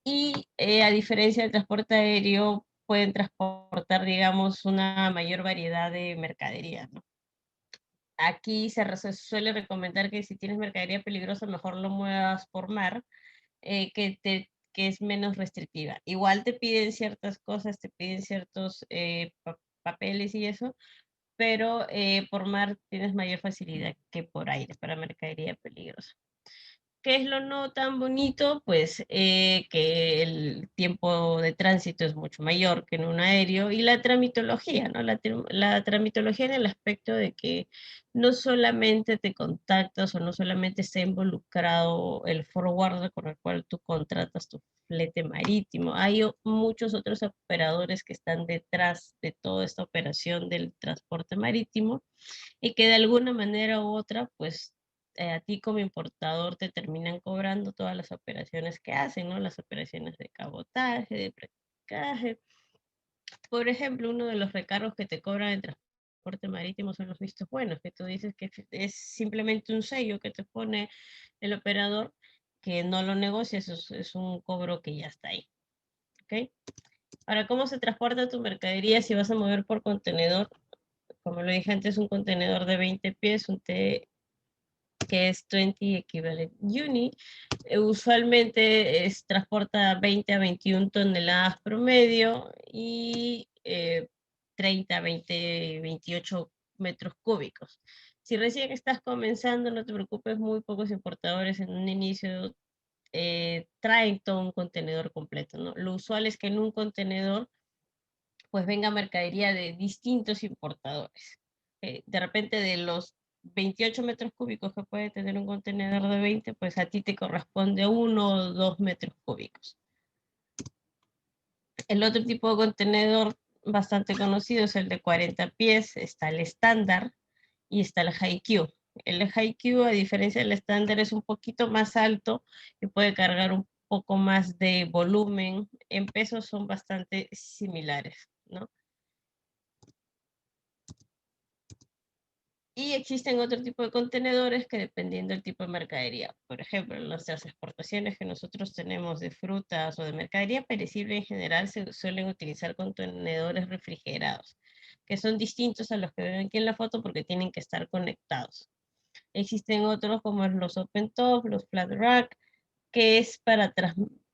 Y a diferencia del transporte aéreo, pueden transportar, digamos, una mayor variedad de mercadería, ¿no? Aquí se suele recomendar que si tienes mercadería peligrosa, mejor lo muevas por mar, que es menos restrictiva. Igual te piden ciertas cosas, te piden ciertos papeles y eso, pero por mar tienes mayor facilidad que por aire para mercadería peligrosa. ¿Qué es lo no tan bonito? Pues que el tiempo de tránsito es mucho mayor que en un aéreo y la tramitología, ¿no? La tramitología en el aspecto de que no solamente te contactas o no solamente está involucrado el forwarder con el cual tú contratas tu flete marítimo, hay muchos otros operadores que están detrás de toda esta operación del transporte marítimo y que de alguna manera u otra, pues a ti como importador te terminan cobrando todas las operaciones que hacen, ¿no? Las operaciones de cabotaje, de precaje. Por ejemplo, uno de los recargos que te cobran en transporte marítimo son los vistos buenos, que tú dices que es simplemente un sello que te pone el operador, que no lo negocias, es un cobro que ya está ahí. ¿Ok? Ahora, ¿cómo se transporta tu mercadería si vas a mover por contenedor? Como lo dije antes, un contenedor de 20 pies, un T que es 20 Equivalent Unit. Usualmente transporta 20 a 21 toneladas promedio y 30, 20, 28 metros cúbicos. Si recién estás comenzando, no te preocupes, muy pocos importadores en un inicio traen todo un contenedor completo, ¿no? Lo usual es que en un contenedor pues venga mercadería de distintos importadores. De repente de los 28 metros cúbicos que puede tener un contenedor de 20, pues a ti te corresponde 1 o 2 metros cúbicos. El otro tipo de contenedor bastante conocido es el de 40 pies, está el estándar y está el high Q. El high Q, a diferencia del estándar, es un poquito más alto y puede cargar un poco más de volumen. En pesos son bastante similares, ¿no? Y existen otro tipo de contenedores que dependiendo del tipo de mercadería. Por ejemplo, nuestras exportaciones que nosotros tenemos de frutas o de mercadería perecible en general se suelen utilizar contenedores refrigerados, que son distintos a los que ven aquí en la foto porque tienen que estar conectados. Existen otros como los open top, los flat rack, que es para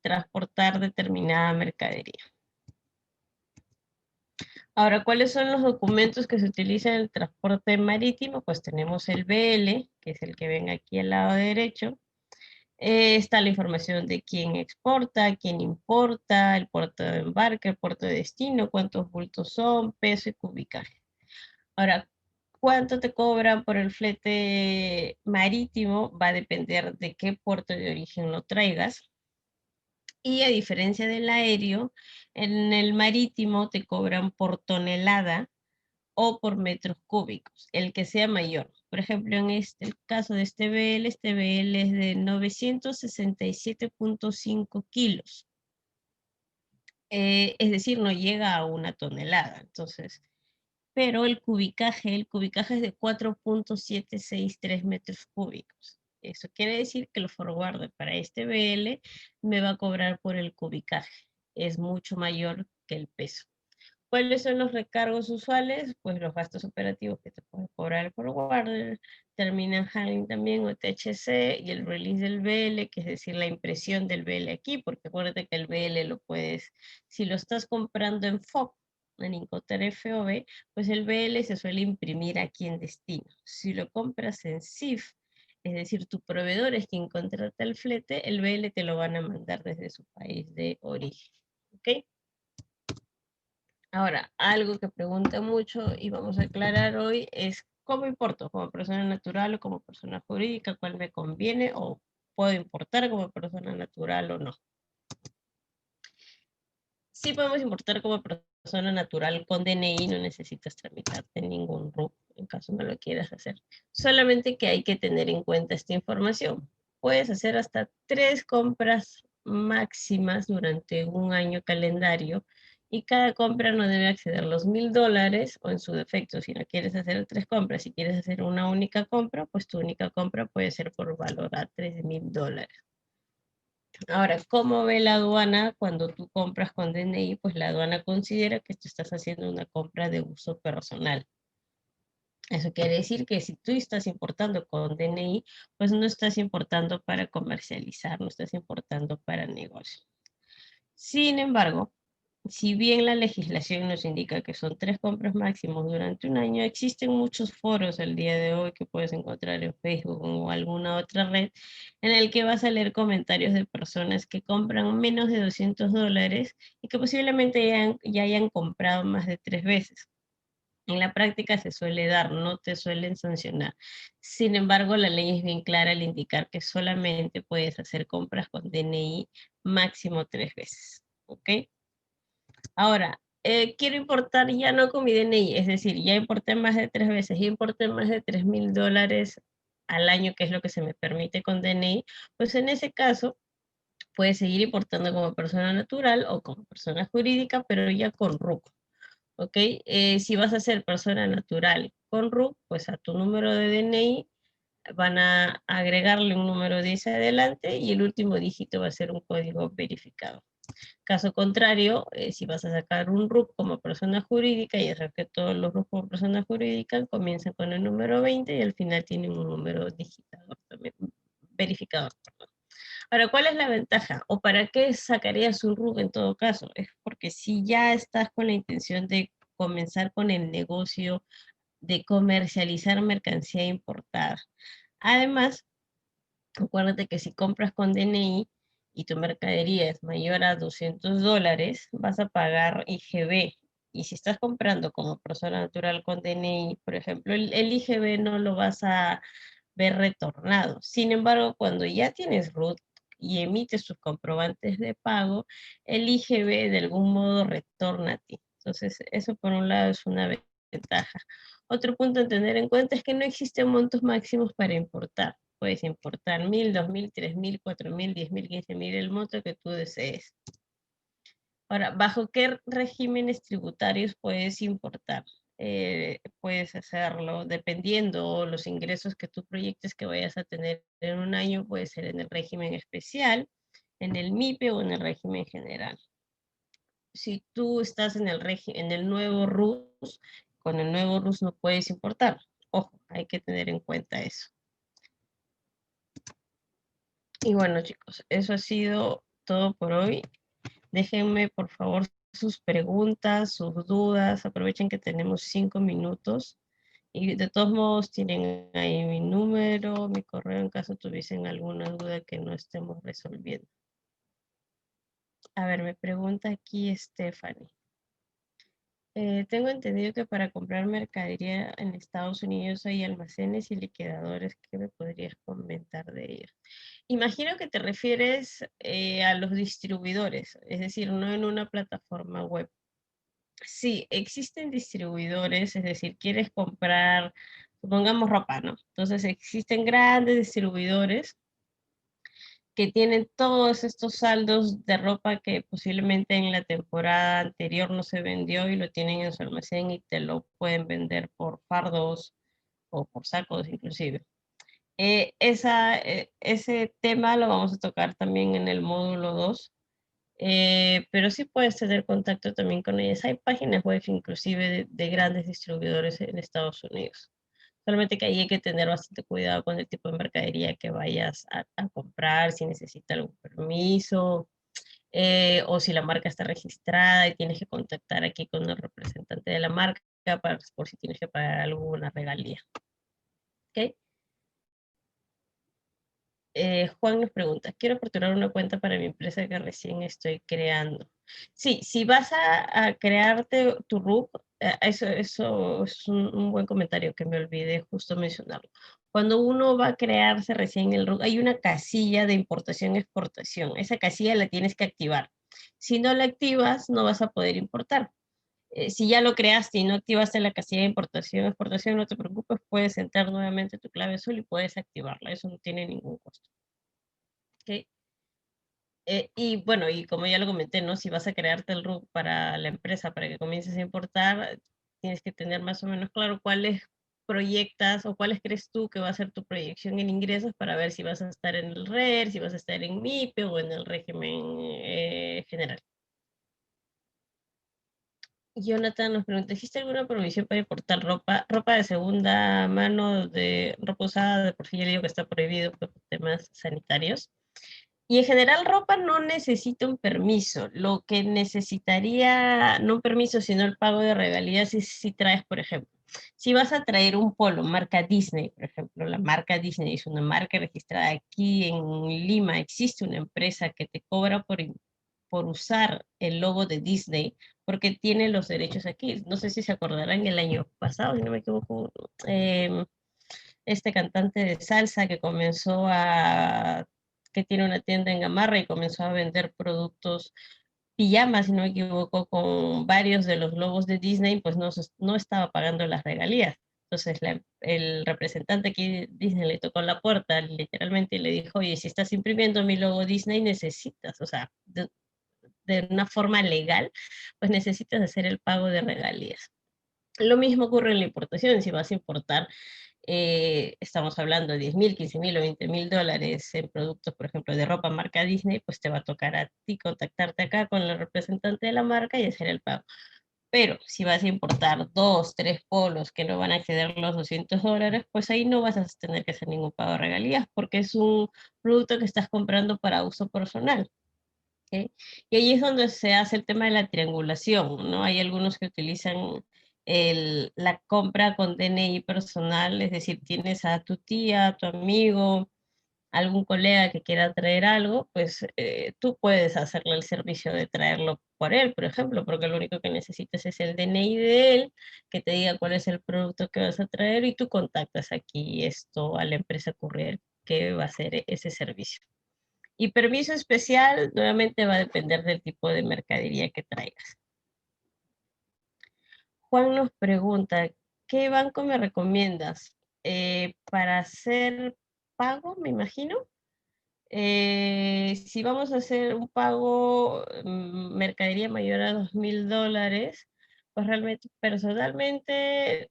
transportar determinada mercadería. Ahora, ¿cuáles son los documentos que se utilizan en el transporte marítimo? Pues tenemos el BL, que es el que ven aquí al lado derecho. Está la información de quién exporta, quién importa, el puerto de embarque, el puerto de destino, cuántos bultos son, peso y cubicaje. Ahora, cuánto te cobran por el flete marítimo va a depender de qué puerto de origen lo traigas. Y a diferencia del aéreo, en el marítimo te cobran por tonelada o por metros cúbicos, el que sea mayor. Por ejemplo, en el caso de este BL es de 967.5 kilos. Es decir, no llega a una tonelada. Entonces, pero el cubicaje es de 4.763 metros cúbicos. Eso quiere decir que el forwarder para este BL me va a cobrar por el cubicaje. Es mucho mayor que el peso. ¿Cuáles son los recargos usuales? Pues los gastos operativos que te puede cobrar el forwarder, terminal handling también o THC y el release del BL, que es decir, la impresión del BL aquí, porque acuérdate que el BL lo puedes, si lo estás comprando en FOB, en Incoterm FOB, pues el BL se suele imprimir aquí en destino. Si lo compras en CIF, es decir, tu proveedor es quien contrata el flete, el BL te lo van a mandar desde su país de origen. ¿Ok? Ahora, algo que pregunta mucho y vamos a aclarar hoy es cómo importo, como persona natural o como persona jurídica, cuál me conviene o puedo importar como persona natural o no. Sí podemos importar como persona natural con DNI, no necesitas tramitarte ningún RUC en caso no lo quieras hacer. Solamente que hay que tener en cuenta esta información. Puedes hacer hasta 3 compras máximas durante un año calendario y cada compra no debe exceder los $1,000 o en su defecto, si no quieres hacer 3 compras, si quieres hacer una única compra, pues tu única compra puede ser por valor a $3,000. Ahora, ¿cómo ve la aduana cuando tú compras con DNI? Pues la aduana considera que tú estás haciendo una compra de uso personal. Eso quiere decir que si tú estás importando con DNI, pues no estás importando para comercializar, no estás importando para negocio. Sin embargo, si bien la legislación nos indica que son 3 compras máximos durante un año, existen muchos foros el día de hoy que puedes encontrar en Facebook o alguna otra red en el que vas a leer comentarios de personas que compran menos de $200 y que posiblemente ya hayan comprado más de 3 veces. En la práctica se suele dar, no te suelen sancionar. Sin embargo, la ley es bien clara al indicar que solamente puedes hacer compras con DNI máximo 3 veces. ¿Ok? Ahora, quiero importar ya no con mi DNI, es decir, ya importé más de 3 veces, ya importé más de $3,000 al año, que es lo que se me permite con DNI, pues en ese caso puedes seguir importando como persona natural o como persona jurídica, pero ya con RUC. ¿Ok? Si vas a ser persona natural con RUC, pues a tu número de DNI van a agregarle un número 10 adelante y el último dígito va a ser un código verificado. Caso contrario, si vas a sacar un RUC como persona jurídica, ya sabes que todos los RUC como persona jurídica comienzan con el número 20 y al final tienen un número digitador también, verificador. Ahora, ¿cuál es la ventaja? ¿O para qué sacarías un RUC en todo caso? Es porque si ya estás con la intención de comenzar con el negocio de comercializar mercancía importada. Además, acuérdate que si compras con DNI y tu mercadería es mayor a $200, vas a pagar IGB. Y si estás comprando como persona natural con DNI, por ejemplo, el IGB no lo vas a ver retornado. Sin embargo, cuando ya tienes RUT y emites tus comprobantes de pago, el IGB de algún modo retorna a ti. Entonces, eso por un lado es una ventaja. Otro punto a tener en cuenta es que no existen montos máximos para importar. Puedes importar 1,000, 2,000, 3,000, 4,000, 10,000, 15,000, el monto que tú desees. Ahora, ¿bajo qué regímenes tributarios puedes importar? puedes hacerlo dependiendo los ingresos que tú proyectes que vayas a tener en un año, puede ser en el régimen especial, en el MIPE o en el régimen general. Si tú estás en en el nuevo RUS, con el nuevo RUS no puedes importar. Ojo, hay que tener en cuenta eso. Y bueno, chicos, eso ha sido todo por hoy. Déjenme, por favor, sus preguntas, sus dudas. Aprovechen que tenemos 5 minutos. Y de todos modos tienen ahí mi número, mi correo en caso tuviesen alguna duda que no estemos resolviendo. A ver, me pregunta aquí Stephanie. Tengo entendido que para comprar mercadería en Estados Unidos hay almacenes y liquidadores. ¿Qué me podrías comentar de ellos? Imagino que te refieres a los distribuidores, es decir, no en una plataforma web. Sí, existen distribuidores, es decir, quieres comprar, supongamos ropa, ¿no? Entonces existen grandes distribuidores que tienen todos estos saldos de ropa que posiblemente en la temporada anterior no se vendió y lo tienen en su almacén y te lo pueden vender por fardos o por sacos inclusive. Ese tema lo vamos a tocar también en el módulo 2, pero sí puedes tener contacto también con ellas. Hay páginas web inclusive de grandes distribuidores en Estados Unidos. Solamente que ahí hay que tener bastante cuidado con el tipo de mercadería que vayas a comprar, si necesita algún permiso, o si la marca está registrada y tienes que contactar aquí con el representante de la marca por si tienes que pagar alguna regalía. ¿Ok? Juan nos pregunta, quiero aperturar una cuenta para mi empresa que recién estoy creando. Sí, si vas a crearte tu RUC, eso es un buen comentario que me olvidé justo mencionarlo. Cuando uno va a crearse recién el RUC, hay una casilla de importación-exportación. Esa casilla la tienes que activar. Si no la activas, no vas a poder importar. Si ya lo creaste y no activaste la casilla de importación-exportación, no te preocupes, puedes entrar nuevamente tu clave azul y puedes activarla. Eso no tiene ningún costo. ¿Ok? Y bueno, y como ya lo comenté, ¿no? Si vas a crearte el RUC para la empresa, para que comiences a importar, tienes que tener más o menos claro cuáles proyectas o cuáles crees tú que va a ser tu proyección en ingresos para ver si vas a estar en el RER, si vas a estar en MIPE o en el régimen general. Jonathan nos pregunta, ¿existe alguna provisión para importar ropa de segunda mano, de ropa usada? De por sí ya digo que está prohibido por temas sanitarios. Y en general ropa no necesita un permiso. Lo que necesitaría, no un permiso, sino el pago de regalías si traes, por ejemplo, si vas a traer un polo marca Disney, por ejemplo, la marca Disney es una marca registrada aquí en Lima, existe una empresa que te cobra por usar el logo de Disney porque tiene los derechos aquí. No sé si se acordarán el año pasado, si no me equivoco, este cantante de salsa que tiene una tienda en Gamarra y comenzó a vender productos, pijamas, si no me equivoco, con varios de los logos de Disney, pues no estaba pagando las regalías. Entonces el representante aquí de Disney le tocó la puerta literalmente y le dijo, oye, si estás imprimiendo mi logo Disney, necesitas, o sea, de una forma legal, pues necesitas hacer el pago de regalías. Lo mismo ocurre en la importación, si vas a importar estamos hablando de 10.000, 15.000 o 20.000 dólares en productos, por ejemplo, de ropa marca Disney, pues te va a tocar a ti contactarte acá con el representante de la marca y hacer el pago. Pero si vas a importar 2, 3 polos que no van a exceder los 200 dólares, pues ahí no vas a tener que hacer ningún pago de regalías porque es un producto que estás comprando para uso personal. ¿Okay? Y ahí es donde se hace el tema de la triangulación, ¿no? Hay algunos que utilizan la compra con DNI personal, es decir, tienes a tu tía, a tu amigo, algún colega que quiera traer algo, pues tú puedes hacerle el servicio de traerlo por él, por ejemplo, porque lo único que necesitas es el DNI de él, que te diga cuál es el producto que vas a traer y tú contactas aquí esto a la empresa courier que va a hacer ese servicio. Y permiso especial, nuevamente va a depender del tipo de mercadería que traigas. Juan nos pregunta, ¿qué banco me recomiendas? Para hacer pago, me imagino. Si vamos a hacer un pago, mercadería mayor a 2.000 dólares, Pues realmente, personalmente,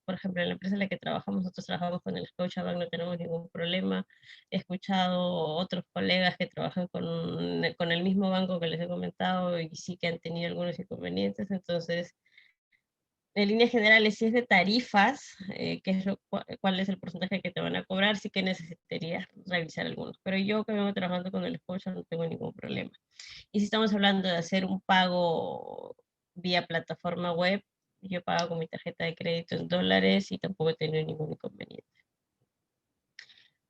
por ejemplo, en la empresa en la que trabajamos, nosotros trabajamos con el Scotiabank, no tenemos ningún problema. He escuchado otros colegas que trabajan con el mismo banco que les he comentado y sí que han tenido algunos inconvenientes. Entonces, en líneas generales, si es de tarifas, qué es cuál es el porcentaje que te van a cobrar, sí que necesitarías revisar algunos. Pero yo que vengo trabajando con el Scotia no tengo ningún problema. Y si estamos hablando de hacer un pago vía plataforma web, yo pago con mi tarjeta de crédito en dólares y tampoco he tenido ningún inconveniente.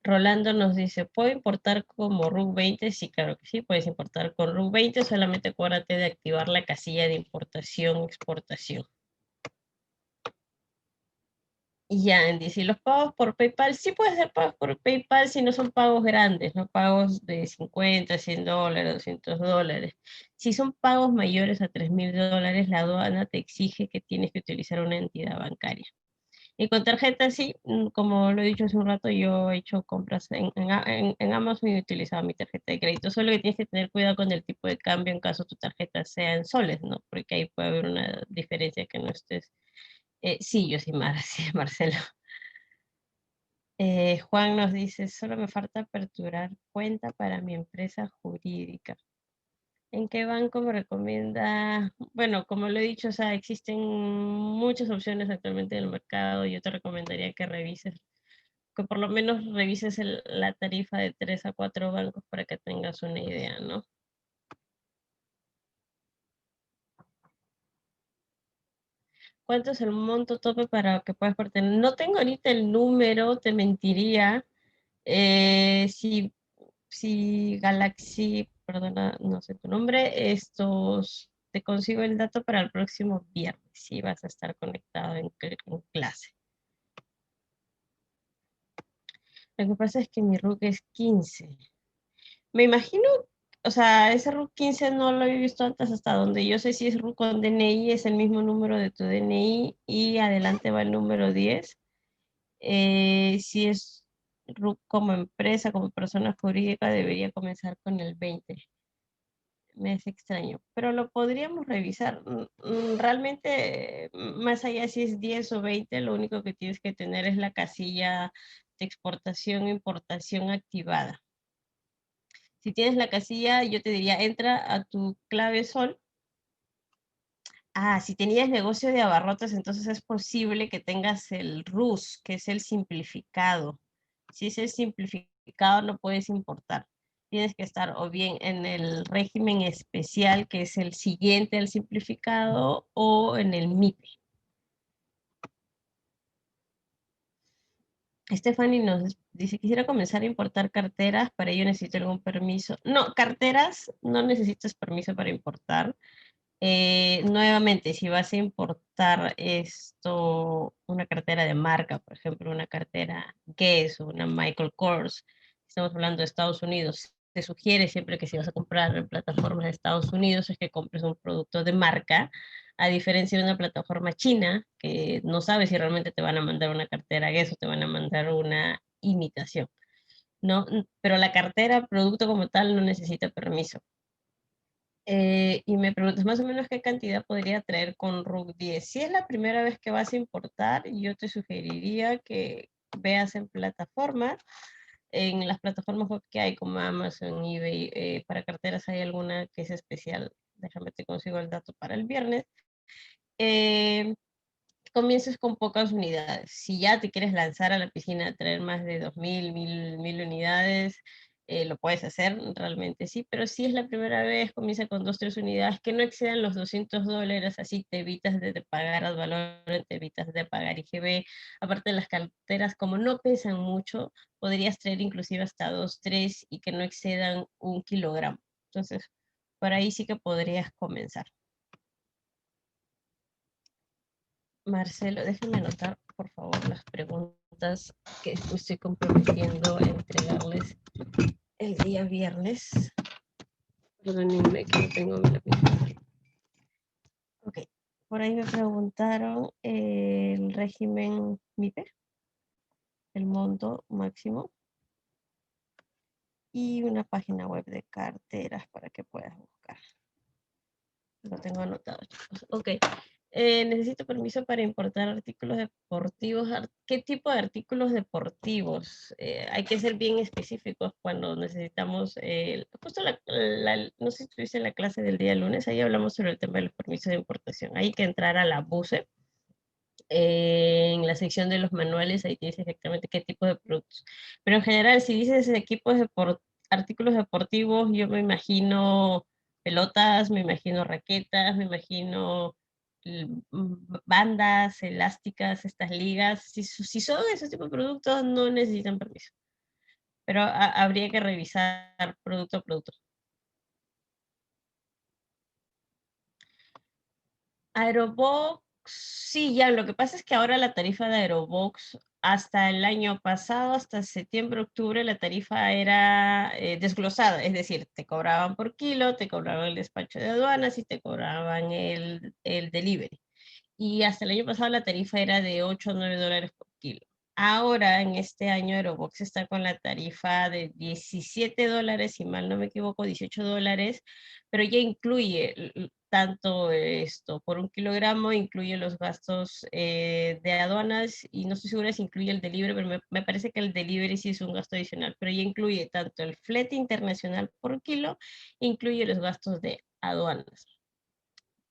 Rolando nos dice, ¿puedo importar como RUC 20? Sí, claro que sí, puedes importar con RUC 20, solamente acuérdate de activar la casilla de importación-exportación. Y ya, Andy, si los pagos por PayPal, sí puedes hacer pagos por PayPal si no son pagos grandes, no pagos de 50, 100 dólares, 200 dólares. Si son pagos mayores a 3.000 dólares, la aduana te exige que tienes que utilizar una entidad bancaria. Y con tarjeta, sí, como lo he dicho hace un rato, yo he hecho compras en Amazon y he utilizado mi tarjeta de crédito. Solo que tienes que tener cuidado con el tipo de cambio en caso tu tarjeta sea en soles, ¿no? Porque ahí puede haber una diferencia que no estés. Sí, yo sí, sí, Marcelo. Juan nos dice, solo me falta aperturar cuenta para mi empresa jurídica. ¿En qué banco me recomienda? Bueno, como lo he dicho, o sea, existen muchas opciones actualmente en el mercado. Yo te recomendaría que revises, que por lo menos revises la tarifa de 3 a 4 bancos para que tengas una idea, ¿no? ¿Cuánto es el monto tope para que puedas pertenecer? No tengo ahorita el número, te mentiría. Si Galaxy, perdona, no sé tu nombre, te consigo el dato para el próximo viernes, si vas a estar conectado en clase. Lo que pasa es que mi RUC es 15. Me imagino, o sea, ese RUC 15 no lo he visto antes, hasta donde yo sé si es RUC con DNI, es el mismo número de tu DNI y adelante va el número 10. Si es RUC como empresa, como persona jurídica, debería comenzar con el 20. Me es extraño, pero lo podríamos revisar. Realmente, más allá si es 10 o 20, lo único que tienes que tener es la casilla de exportación e importación activada. Si tienes la casilla, yo te diría, entra a tu clave Sol. Si tenías negocio de abarrotes, entonces es posible que tengas el RUS, que es el simplificado. Si es el simplificado, no puedes importar. Tienes que estar o bien en el régimen especial, que es el siguiente al simplificado, o en el MIPE. Stephanie nos dice, quisiera comenzar a importar carteras, para ello necesito algún permiso. No, carteras no necesitas permiso para importar. Nuevamente, si vas a importar una cartera de marca, por ejemplo, una cartera Guess o una Michael Kors, estamos hablando de Estados Unidos, te sugiere siempre que si vas a comprar en plataformas de Estados Unidos es que compres un producto de marca, a diferencia de una plataforma china que no sabes si realmente te van a mandar una cartera Guess o te van a mandar una imitación, ¿no? Pero la cartera, producto como tal, no necesita permiso. Y me preguntas más o menos qué cantidad podría traer con RUC 10. Si es la primera vez que vas a importar, yo te sugeriría que veas en las plataformas web que hay como Amazon, eBay, para carteras hay alguna que es especial. Déjame te consigo el dato para el viernes. Eh, Comiences con pocas unidades. Si ya te quieres lanzar a la piscina a traer más de 2.000, 1.000 unidades, lo puedes hacer, realmente sí, pero si es la primera vez, comienza con 2, 3 unidades que no excedan los 200 dólares, así te evitas de pagar ad valorem, te evitas de pagar IGB. Aparte de las carteras, como no pesan mucho, podrías traer inclusive hasta 2, 3 y que no excedan 1 kilogramo. Entonces, por ahí sí que podrías comenzar. Marcelo, déjeme anotar, por favor, las preguntas que me estoy comprometiendo a entregarles el día viernes. Perdónenme que no tengo mi lápiz. Ok, por ahí me preguntaron el régimen MIPE, el monto máximo y una página web de carteras para que puedas buscar. Lo tengo anotado, chicos. Ok, Necesito permiso para importar artículos deportivos. ¿Qué tipo de artículos deportivos? Hay que ser bien específicos cuando necesitamos, justo no sé si estuviste en la clase del día lunes, ahí hablamos sobre el tema de los permisos de importación. Hay que entrar a la BUSE, en la sección de los manuales, ahí tienes exactamente qué tipo de productos. Pero en general, si dices artículos deportivos, yo me imagino pelotas, me imagino raquetas, me imagino bandas elásticas, estas ligas. Si son esos tipos de productos, no necesitan permiso. Pero habría que revisar producto a producto. Aerobox, sí, ya, lo que pasa es que ahora la tarifa de Aerobox, hasta el año pasado, hasta septiembre, octubre, la tarifa era desglosada, es decir, te cobraban por kilo, te cobraban el despacho de aduanas y te cobraban el delivery. Y hasta el año pasado la tarifa era de 8 a 9 dólares por kilo. Ahora, en este año, Aerobox está con la tarifa de 17 dólares, si mal no me equivoco, 18 dólares, pero ya incluye tanto esto, por un kilogramo, incluye los gastos de aduanas, y no estoy segura si incluye el delivery, pero me parece que el delivery sí es un gasto adicional, pero ya incluye tanto el flete internacional por kilo, incluye los gastos de aduanas.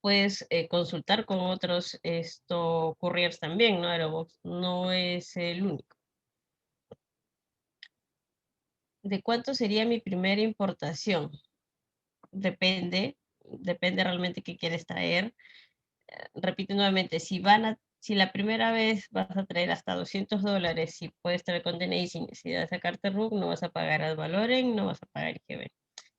Puedes consultar con otros couriers también, ¿no? Aerobox no es el único. ¿De cuánto sería mi primera importación? Depende realmente qué quieres traer. Repito nuevamente, si la primera vez vas a traer hasta 200 dólares, si puedes traer con DNI sin necesidad de sacarte RUC, no vas a pagar ad valorem, no vas a pagar IGB.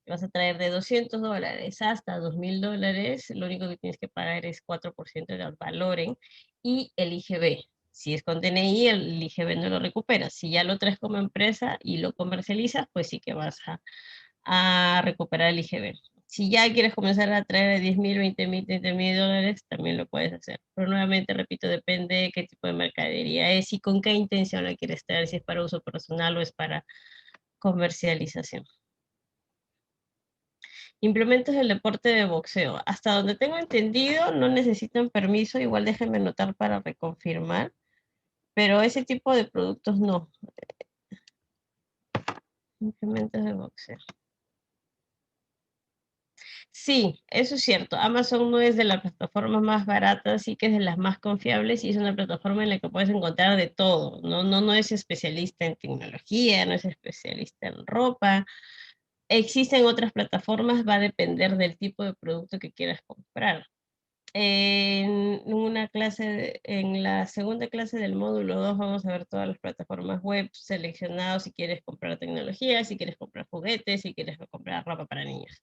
Vas a traer de 200 dólares hasta 2.000 dólares, lo único que tienes que pagar es 4% de ad valorem y el IGB. Si es con DNI, el IGB no lo recuperas. Si ya lo traes como empresa y lo comercializas, pues sí que vas a recuperar el IGB. Si ya quieres comenzar a traer 10.000, 20.000, 30.000 dólares, también lo puedes hacer. Pero nuevamente, repito, depende de qué tipo de mercadería es y con qué intención la quieres traer, si es para uso personal o es para comercialización. Implementos del deporte de boxeo. Hasta donde tengo entendido, no necesitan permiso, igual déjenme anotar para reconfirmar, pero ese tipo de productos no. Implementos de boxeo. Sí, eso es cierto. Amazon no es de las plataformas más baratas, sí que es de las más confiables y es una plataforma en la que puedes encontrar de todo. No es especialista en tecnología, no es especialista en ropa. Existen otras plataformas, va a depender del tipo de producto que quieras comprar. En la segunda clase del módulo 2 vamos a ver todas las plataformas web seleccionadas si quieres comprar tecnología, si quieres comprar juguetes, si quieres comprar ropa para niños.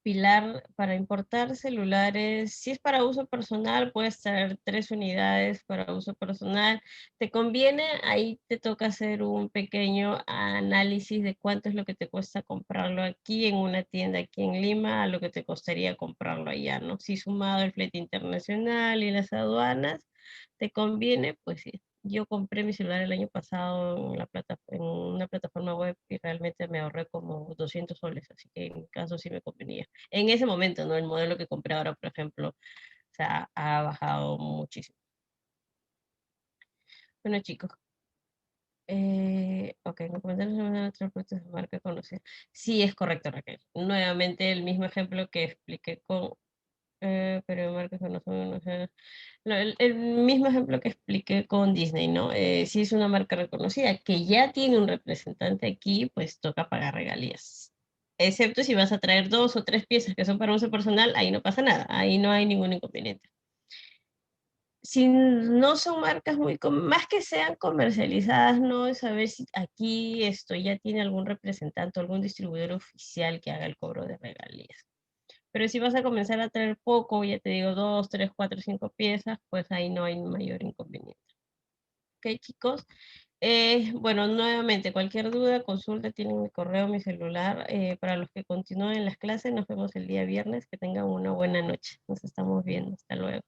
Pilar, para importar celulares, si es para uso personal, puedes traer 3 unidades para uso personal. ¿Te conviene? Ahí te toca hacer un pequeño análisis de cuánto es lo que te cuesta comprarlo aquí en una tienda aquí en Lima a lo que te costaría comprarlo allá, ¿no? Si sumado el flete internacional y las aduanas, ¿te conviene? Pues sí. Yo compré mi celular el año pasado en una plataforma web y realmente me ahorré como 200 soles, así que en mi caso sí me convenía. En ese momento, ¿no? El modelo que compré ahora, por ejemplo, o sea, ha bajado muchísimo. Bueno, chicos, ok, me comentaron sobre otros productos de marca conocida. Sí, es correcto, Raquel. Nuevamente el mismo ejemplo que expliqué pero de marcas conocidas. No, el mismo ejemplo que expliqué con Disney, ¿no? Si es una marca reconocida que ya tiene un representante aquí, pues toca pagar regalías. Excepto si vas a traer 2 o 3 piezas que son para uso personal, ahí no pasa nada, ahí no hay ningún inconveniente. Si no son marcas más que sean comercializadas, no es saber si aquí esto ya tiene algún representante o algún distribuidor oficial que haga el cobro de regalías. Pero si vas a comenzar a traer poco, ya te digo 2, 3, 4, 5 piezas, pues ahí no hay mayor inconveniente. Ok, chicos. Bueno, nuevamente, cualquier duda, consulta, tienen mi correo, mi celular. Para los que continúen las clases, nos vemos el día viernes. Que tengan una buena noche. Nos estamos viendo. Hasta luego.